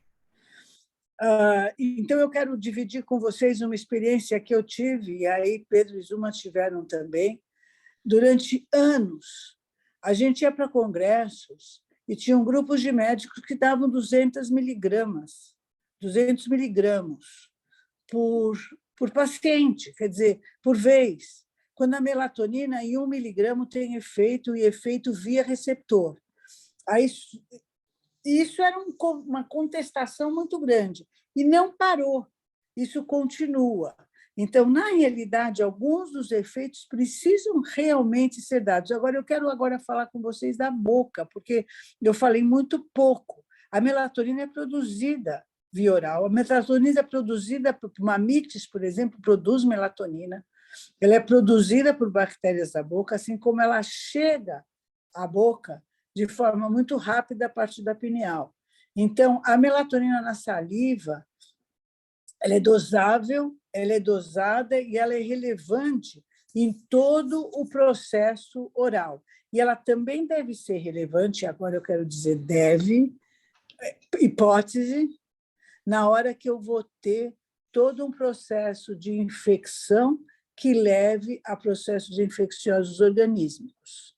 Então, eu quero dividir com vocês uma experiência que eu tive, e aí Pedro e Zuma tiveram também. Durante anos, a gente ia para congressos e tinham grupos de médicos que davam 200 miligramas por paciente, quer dizer, por vez, quando a melatonina em 1 miligramo tem efeito, e efeito via receptor. Aí, isso era uma contestação muito grande, e não parou, isso continua. Então, na realidade, alguns dos efeitos precisam realmente ser dados. Agora, eu quero falar com vocês da boca, porque eu falei muito pouco. A melatonina é produzida via oral. A melatonina é produzida por mamites, por exemplo, produz melatonina. Ela é produzida por bactérias da boca, assim como ela chega à boca de forma muito rápida a partir da pineal. Então, a melatonina na saliva, ela é dosável, ela é dosada e ela é relevante em todo o processo oral. E ela também deve ser relevante, agora eu quero dizer deve, hipótese, na hora que eu vou ter todo um processo de infecção que leve a processos infecciosos organísmicos.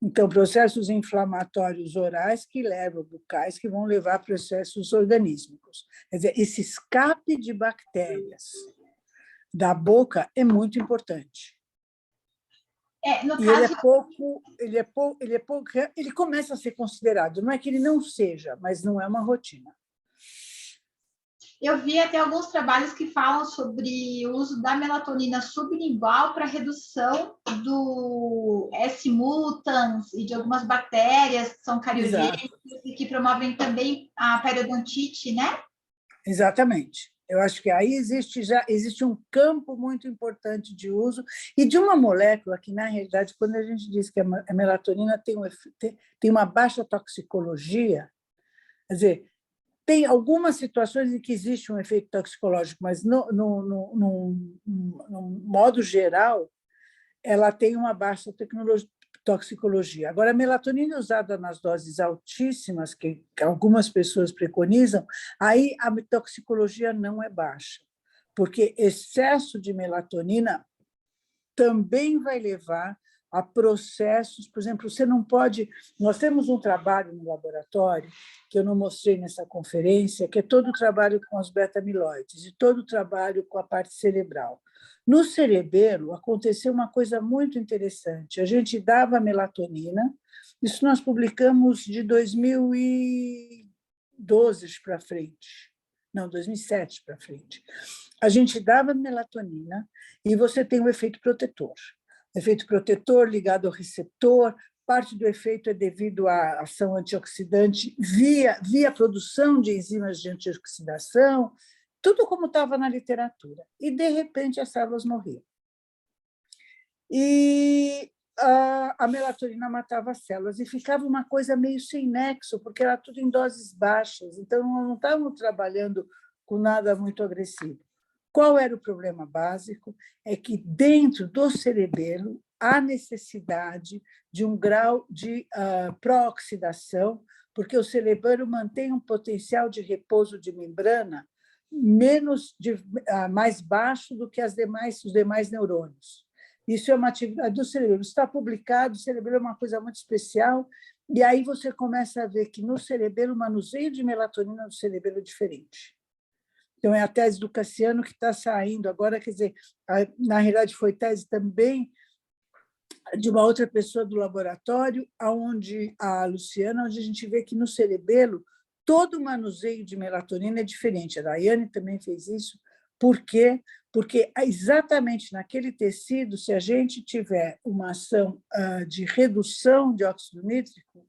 Então, processos inflamatórios orais que levam, bucais, que vão levar a processos organísmicos. Quer dizer, esse escape de bactérias da boca é muito importante. No E caso, ele começa a ser considerado, não é que ele não seja, mas não é uma rotina. eu vi até alguns trabalhos que falam sobre o uso da melatonina sublingual para redução do S. mutans e de algumas bactérias que são cariogênicas e que promovem também a periodontite, né? Exatamente. Eu acho que aí existe um campo muito importante de uso e de uma molécula que, na realidade, quando a gente diz que a melatonina tem uma baixa toxicologia, quer dizer, tem algumas situações em que existe um efeito toxicológico, mas, no modo geral, ela tem uma baixa toxicologia. Agora, a melatonina usada nas doses altíssimas, que algumas pessoas preconizam, aí a toxicologia não é baixa, porque excesso de melatonina também vai levar a processos, por exemplo, você não pode... Nós temos um trabalho no laboratório, que eu não mostrei nessa conferência, que é todo o trabalho com os beta-amiloides e todo o trabalho com a parte cerebral. No cerebelo, aconteceu uma coisa muito interessante. A gente dava melatonina, isso nós publicamos de 2012 para frente, não, 2007 para frente. A gente dava melatonina e você tem um efeito protetor. Efeito protetor ligado ao receptor, parte do efeito é devido à ação antioxidante via produção de enzimas de antioxidação, tudo como estava na literatura. E, de repente, as células morriam. E a melatonina matava as células e ficava uma coisa meio sem nexo, porque era tudo em doses baixas, então não estávamos trabalhando com nada muito agressivo. Qual era o problema básico? É que dentro do cerebelo há necessidade de um grau de pró-oxidação, porque o cerebelo mantém um potencial de repouso de membrana mais baixo do que os demais neurônios. Isso é uma atividade do cerebelo. Está publicado, o cerebelo é uma coisa muito especial, e aí você começa a ver que no cerebelo, o manuseio de melatonina no cerebelo é diferente. Então, é a tese do Cassiano que está saindo agora, quer dizer, na realidade foi tese também de uma outra pessoa do laboratório, onde a Luciana, onde a gente vê que no cerebelo todo o manuseio de melatonina é diferente. A Daiane também fez isso. Por quê? Porque exatamente naquele tecido, se a gente tiver uma ação de redução de óxido nítrico,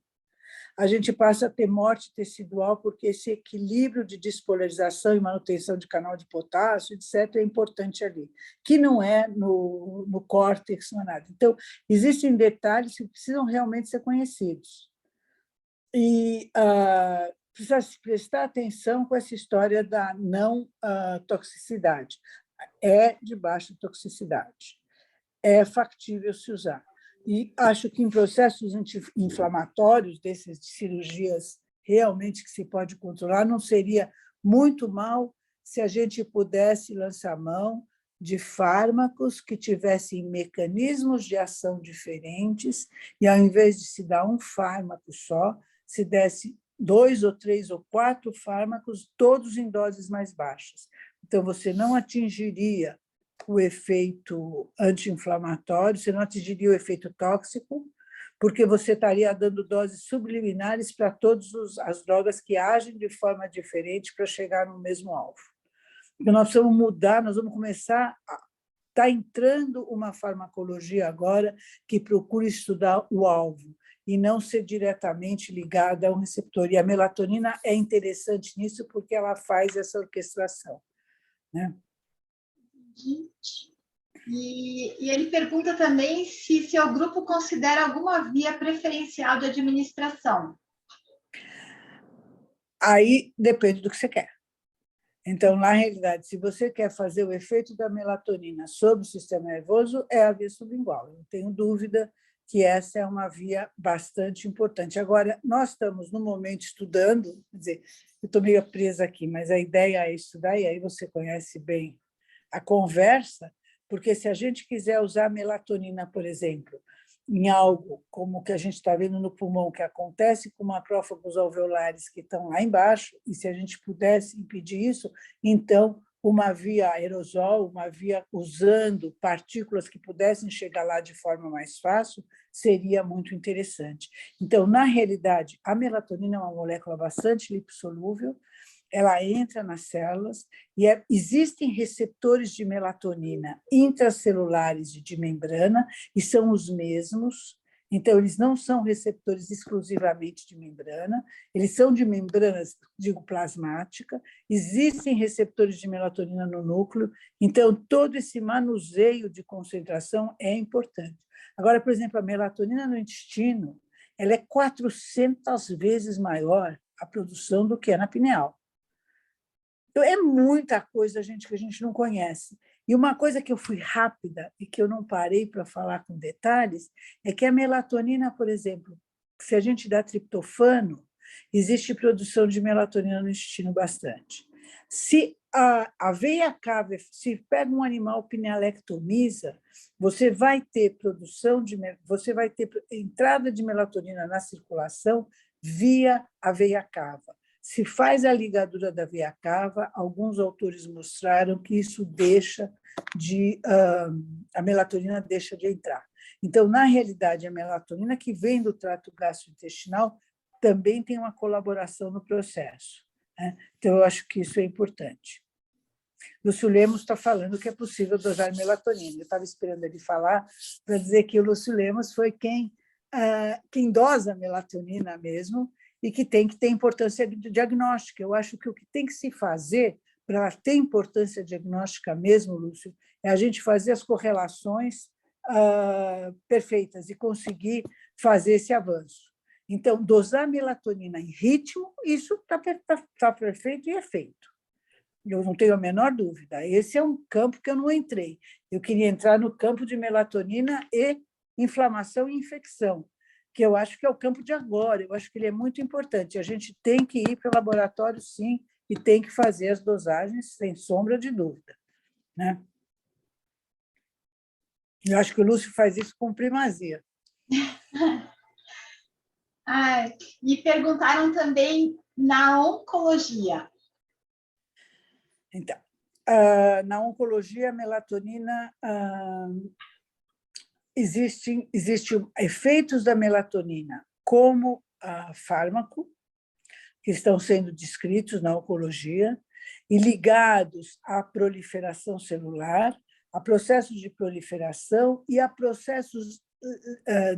a gente passa a ter morte tecidual, porque esse equilíbrio de despolarização e manutenção de canal de potássio, etc., é importante ali, que não é no córtex, não é nada. Então, existem detalhes que precisam realmente ser conhecidos. E precisa se prestar atenção com essa história da não toxicidade. É de baixa toxicidade. É factível se usar. E acho que em processos inflamatórios, dessas cirurgias realmente que se pode controlar, não seria muito mal se a gente pudesse lançar mão de fármacos que tivessem mecanismos de ação diferentes e, ao invés de se dar um fármaco só, se desse 2 ou 3 ou 4 fármacos, todos em doses mais baixas. Então, você não atingiria o efeito anti-inflamatório, você não atingiria o efeito tóxico, porque você estaria dando doses subliminares para todas as drogas que agem de forma diferente para chegar no mesmo alvo. Então, nós precisamos mudar, nós vamos começar está entrando uma farmacologia agora que procura estudar o alvo e não ser diretamente ligada a um receptor. E a melatonina é interessante nisso porque ela faz essa orquestração, né? E ele pergunta também se seu grupo considera alguma via preferencial de administração. Aí depende do que você quer. Então, na realidade, se você quer fazer o efeito da melatonina sobre o sistema nervoso, é a via sublingual. Eu não tenho dúvida que essa é uma via bastante importante. Agora, nós estamos, no momento, estudando, quer dizer, eu estou meio presa aqui, mas a ideia é estudar, e aí você conhece bem a conversa, porque se a gente quiser usar melatonina, por exemplo, em algo como o que a gente está vendo no pulmão, que acontece com macrófagos alveolares que estão lá embaixo, e se a gente pudesse impedir isso, então uma via aerosol, uma via usando partículas que pudessem chegar lá de forma mais fácil, seria muito interessante. Então, na realidade, a melatonina é uma molécula bastante lipossolúvel, ela entra nas células e existem receptores de melatonina intracelulares de membrana, e são os mesmos. Então, eles não são receptores exclusivamente de membrana, eles são de membranas, digo, plasmática, existem receptores de melatonina no núcleo, então, todo esse manuseio de concentração é importante. Agora, por exemplo, a melatonina no intestino, ela é 400 vezes maior a produção do que é na pineal. Então, é muita coisa, gente, que a gente não conhece. E uma coisa que eu fui rápida e que eu não parei para falar com detalhes é que a melatonina, por exemplo, se a gente dá triptofano, existe produção de melatonina no intestino bastante. Se a veia cava, se pega um animal pinealectomiza, você vai ter entrada de melatonina na circulação via a veia cava. Se faz a ligadura da veia cava, alguns autores mostraram que isso a melatonina deixa de entrar. Então, na realidade, a melatonina que vem do trato gastrointestinal também tem uma colaboração no processo, né? Então, eu acho que isso é importante. Lúcio Lemos está falando que é possível dosar melatonina. Eu estava esperando ele falar para dizer que o Lúcio Lemos foi quem dosa a melatonina mesmo, e que tem que ter importância diagnóstica. Eu acho que o que tem que se fazer para ela ter importância diagnóstica mesmo, Lúcio, é a gente fazer as correlações perfeitas e conseguir fazer esse avanço. Então, dosar melatonina em ritmo, isso está perfeito e é feito. Eu não tenho a menor dúvida. Esse é um campo que eu não entrei. Eu queria entrar no campo de melatonina e inflamação e infecção, que eu acho que é o campo de agora, eu acho que ele é muito importante. A gente tem que ir para o laboratório, sim, e tem que fazer as dosagens, sem sombra de dúvida, né? Eu acho que o Lúcio faz isso com primazia. Me perguntaram também na oncologia. Então, na oncologia, a melatonina... Existem efeitos da melatonina como fármaco, que estão sendo descritos na oncologia, e ligados à proliferação celular, a processos de proliferação e a processos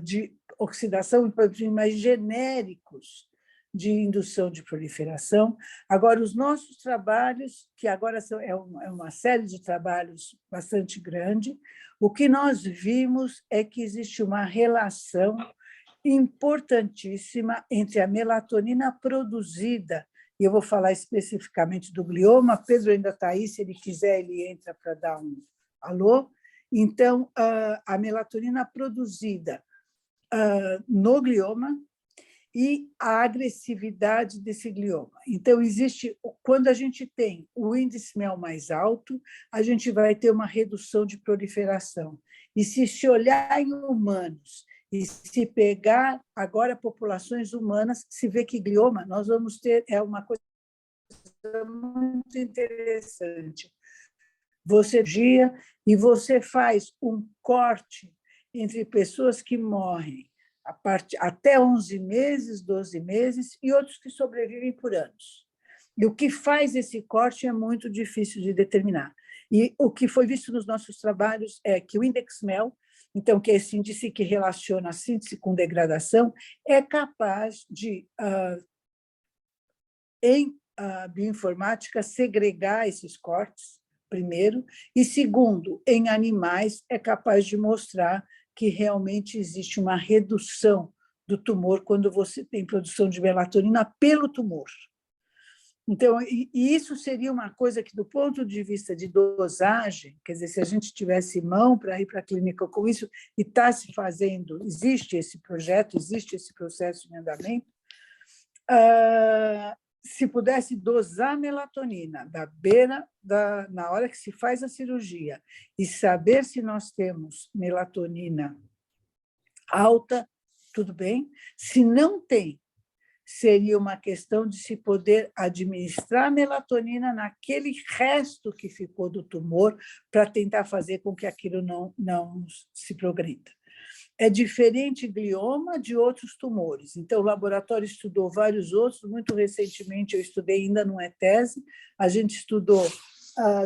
de oxidação mais genéricos de indução de proliferação. Agora, os nossos trabalhos, que agora é uma série de trabalhos bastante grande, o que nós vimos é que existe uma relação importantíssima entre a melatonina produzida, e eu vou falar especificamente do glioma, Pedro ainda está aí, se ele quiser, ele entra para dar um alô. Então, a melatonina produzida no glioma e a agressividade desse glioma. Então, quando a gente tem o índice MEL mais alto, a gente vai ter uma redução de proliferação. E se olhar em humanos e se pegar agora populações humanas, se vê que glioma, nós vamos ter, é uma coisa muito interessante. Você e você faz um corte entre pessoas que morrem até 11 meses, 12 meses, e outros que sobrevivem por anos. E o que faz esse corte é muito difícil de determinar. E o que foi visto nos nossos trabalhos é que o índice MEL, então, que é esse índice que relaciona a síntese com degradação, é capaz de, em bioinformática, segregar esses cortes, primeiro, e segundo, em animais, é capaz de mostrar que realmente existe uma redução do tumor quando você tem produção de melatonina pelo tumor. Então, e isso seria uma coisa que, do ponto de vista de dosagem, quer dizer, se a gente tivesse mão para ir para a clínica com isso, e está se fazendo, existe esse projeto, existe esse processo em andamento, se pudesse dosar melatonina na hora que se faz a cirurgia e saber se nós temos melatonina alta, tudo bem. Se não tem, seria uma questão de se poder administrar a melatonina naquele resto que ficou do tumor para tentar fazer com que aquilo não se progrida. É diferente glioma de outros tumores. Então, o laboratório estudou vários outros. Muito recentemente, eu estudei, ainda não é tese, a gente estudou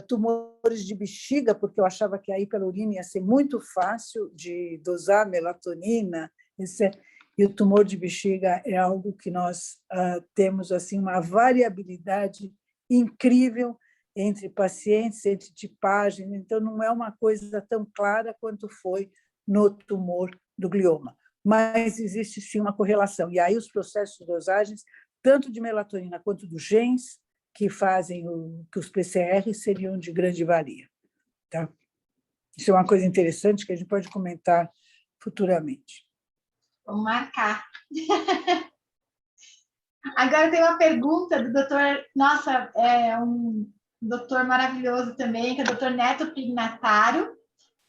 tumores de bexiga, porque eu achava que a hiperurina ia ser muito fácil de dosar melatonina, e o tumor de bexiga é algo que nós temos assim uma variabilidade incrível entre pacientes, entre tipagem, então não é uma coisa tão clara quanto foi no tumor do glioma, mas existe sim uma correlação. E aí os processos de dosagens, tanto de melatonina quanto dos genes, que fazem que os PCRs seriam de grande valia. Tá? Isso é uma coisa interessante que a gente pode comentar futuramente. Vamos marcar. Agora tem uma pergunta do doutor, nossa, é um doutor maravilhoso também, que é o doutor Neto Pignataro.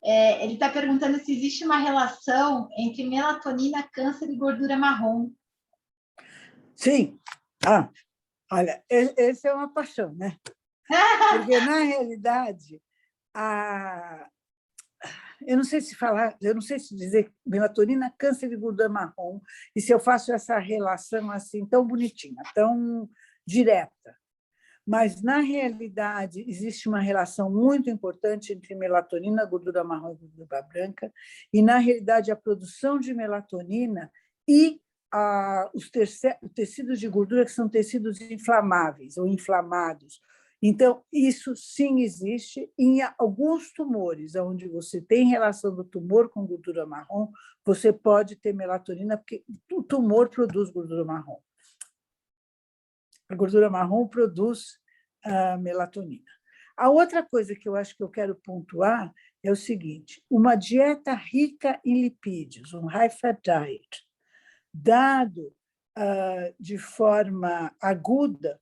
Ele está perguntando se existe uma relação entre melatonina, câncer e gordura marrom. Sim. Olha, essa é uma paixão, né? Porque, na realidade, eu não sei se dizer melatonina, câncer e gordura marrom, e se eu faço essa relação assim tão bonitinha, tão direta. Mas, na realidade, existe uma relação muito importante entre melatonina, gordura marrom e gordura branca, e, na realidade, a produção de melatonina e os tecidos de gordura, que são tecidos inflamáveis ou inflamados. Então, isso sim existe. Em alguns tumores, onde você tem relação do tumor com gordura marrom, você pode ter melatonina, porque o tumor produz gordura marrom. A gordura marrom produz melatonina. A outra coisa que eu acho que eu quero pontuar é o seguinte: uma dieta rica em lipídios, um high fat diet, dado de forma aguda,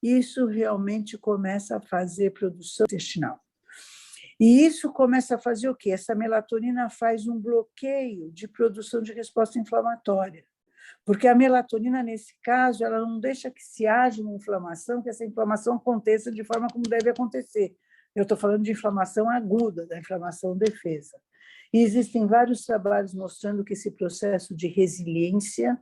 isso realmente começa a fazer produção intestinal. E isso começa a fazer o quê? Essa melatonina faz um bloqueio de produção de resposta inflamatória. Porque a melatonina, nesse caso, ela não deixa que se haja uma inflamação, que essa inflamação aconteça de forma como deve acontecer. Eu estou falando de inflamação aguda, da inflamação defesa. E existem vários trabalhos mostrando que esse processo de resiliência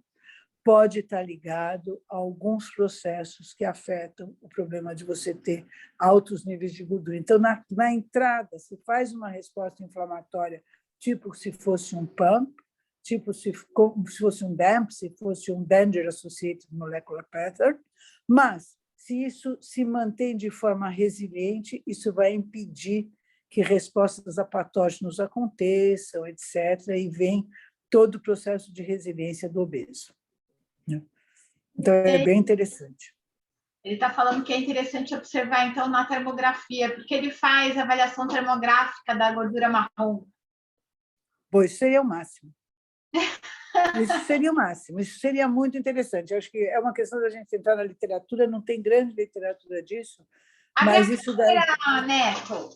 pode estar ligado a alguns processos que afetam o problema de você ter altos níveis de gordura. Então, na entrada, se faz uma resposta inflamatória, tipo se fosse um pump, tipo se fosse um DAMP, se fosse um Danger Associated Molecular Pattern, mas se isso se mantém de forma resiliente, isso vai impedir que respostas a patógenos aconteçam, etc., e vem todo o processo de resiliência do obeso. Então, é bem interessante. Ele está falando que é interessante observar, então, na termografia, porque ele faz avaliação termográfica da gordura marrom. Pois seria o máximo. Isso seria o máximo, isso seria muito interessante. Eu acho que é uma questão da gente entrar na literatura, não tem grande literatura disso, mas isso daí... Neto.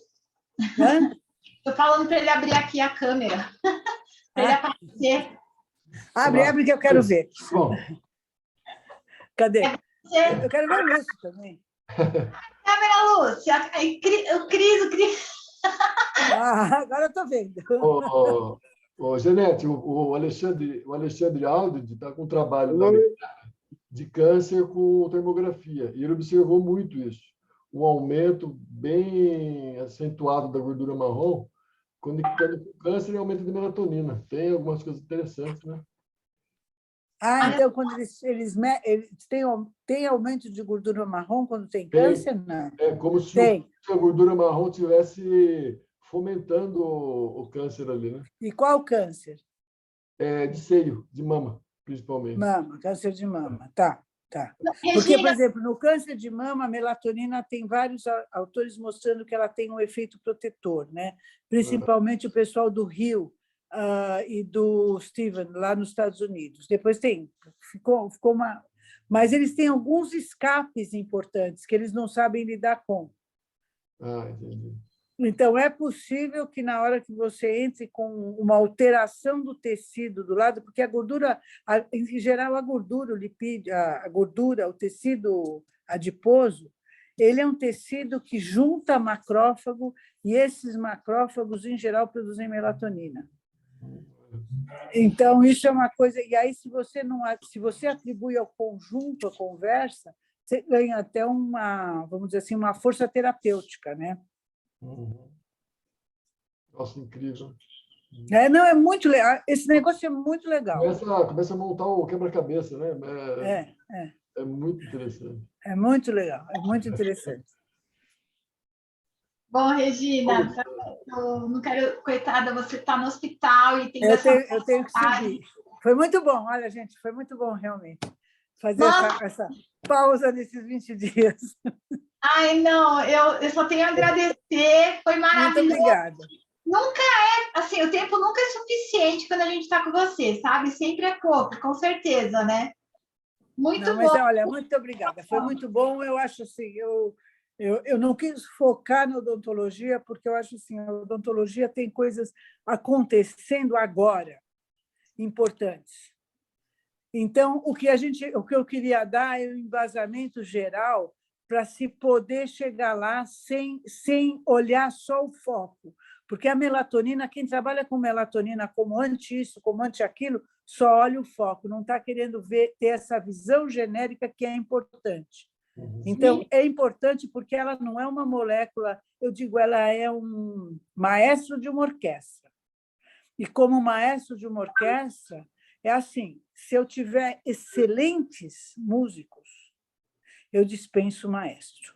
Estou falando para ele abrir aqui a câmera, para ele aparecer. Abre que eu quero ver. Bom. Cadê? Eu quero ver o Lúcio também. Câmera, Lúcia. O Cris. Agora eu estou vendo. Janete, o Alexandre Aldi está com um trabalho de câncer com termografia, e ele observou muito isso. Um aumento bem acentuado da gordura marrom, conectando com o câncer e aumento de melatonina. Tem algumas coisas interessantes, né? Então, quando eles têm aumento de gordura marrom quando tem câncer? Não. É como se a gordura marrom estivesse fomentando o câncer ali, né? E qual câncer? De seio, de mama, principalmente. Câncer de mama, tá. Porque, por exemplo, no câncer de mama, a melatonina tem vários autores mostrando que ela tem um efeito protetor, né? Principalmente o pessoal do Rio e do Steven, lá nos Estados Unidos. Depois ficou mas eles têm alguns escapes importantes que eles não sabem lidar com. Entendi. Então, é possível que na hora que você entre com uma alteração do tecido do lado, porque a gordura, em geral, a gordura, o lipídio, a gordura, o tecido adiposo, ele é um tecido que junta macrófago e esses macrófagos, em geral, produzem melatonina. Então, isso é uma coisa... E aí, se você atribui ao conjunto a conversa, você ganha até uma, vamos dizer assim, uma força terapêutica, né? Nossa, incrível. Não, é muito legal. Esse negócio é muito legal. Começa a montar o quebra-cabeça, né? É muito interessante. É muito legal, é muito interessante. Bom, Regina, eu não quero, coitada, você está no hospital e tem eu tenho que subir. Foi muito bom, olha, gente, foi muito bom, realmente, fazer essa pausa nesses 20 dias. Ai, não, eu só tenho a agradecer, foi maravilhoso. Muito obrigada. Nunca assim, o tempo nunca é suficiente quando a gente está com você, sabe? Sempre é pouco, com certeza, né? Muito bom. Mas, olha, muito obrigada, foi muito bom. Eu acho assim, eu não quis focar na odontologia, porque eu acho assim, a odontologia tem coisas acontecendo agora, importantes. Então, o que eu queria dar é um embasamento geral para se poder chegar lá sem olhar só o foco. Porque a melatonina, quem trabalha com melatonina como anti-isso, como anti-aquilo, só olha o foco, não está querendo ter essa visão genérica que é importante. Então, é importante porque ela não é uma molécula, eu digo, ela é um maestro de uma orquestra. E como maestro de uma orquestra, é assim, se eu tiver excelentes músicos, eu dispenso o maestro.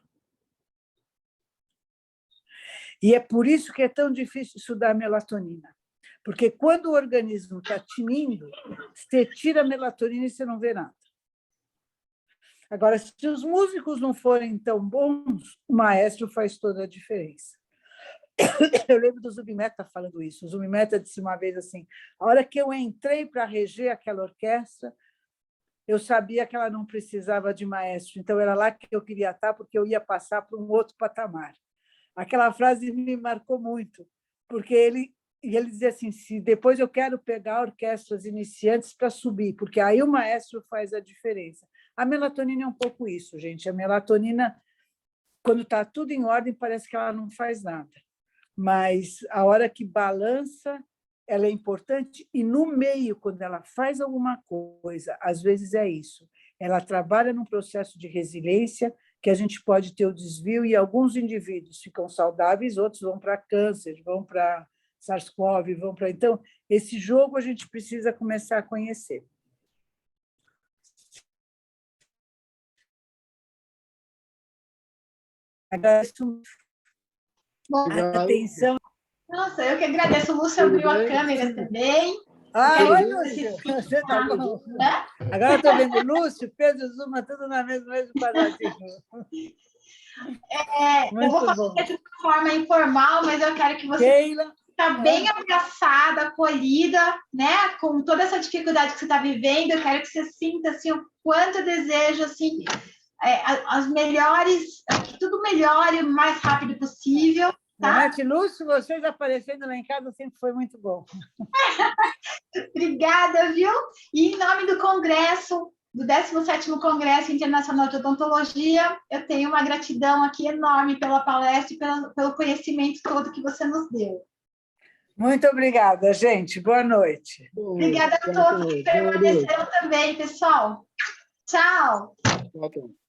E é por isso que é tão difícil estudar melatonina. Porque quando o organismo está tinindo, você tira a melatonina e você não vê nada. Agora, se os músicos não forem tão bons, o maestro faz toda a diferença. Eu lembro do Zubimeta falando isso. O Zubimeta disse uma vez assim, a hora que eu entrei para reger aquela orquestra, eu sabia que ela não precisava de maestro, então era lá que eu queria estar, porque eu ia passar para um outro patamar. Aquela frase me marcou muito, porque ele dizia assim, se depois eu quero pegar orquestras iniciantes para subir, porque aí o maestro faz a diferença. A melatonina é um pouco isso, gente. A melatonina, quando está tudo em ordem, parece que ela não faz nada. Mas a hora que balança, ela é importante, e no meio, quando ela faz alguma coisa, às vezes é isso, ela trabalha num processo de resiliência, que a gente pode ter o desvio, e alguns indivíduos ficam saudáveis, outros vão para câncer, vão para SARS-CoV, vão para... Então, esse jogo a gente precisa começar a conhecer. Agradeço a atenção. Nossa, eu que agradeço. O Lúcio abriu a câmera também. Oi, Lúcio. Você está vendo? Agora estou vendo Lúcio, Pedro, Zuma, tudo na mesma quadradinho. Eu vou fazer de forma informal, mas eu quero que você está bem abraçada, acolhida, né? Com toda essa dificuldade que você está vivendo. Eu quero que você sinta assim, o quanto eu desejo assim, as melhores, que tudo melhore o mais rápido possível. Tá? Lúcio, vocês aparecendo lá em casa sempre foi muito bom. Obrigada, viu? E em nome do Congresso, do 17º Congresso Internacional de Odontologia, eu tenho uma gratidão aqui enorme pela palestra e pelo conhecimento todo que você nos deu. Muito obrigada, gente. Boa noite. Obrigada a todos que permaneceram também, pessoal. Tchau. Tchau.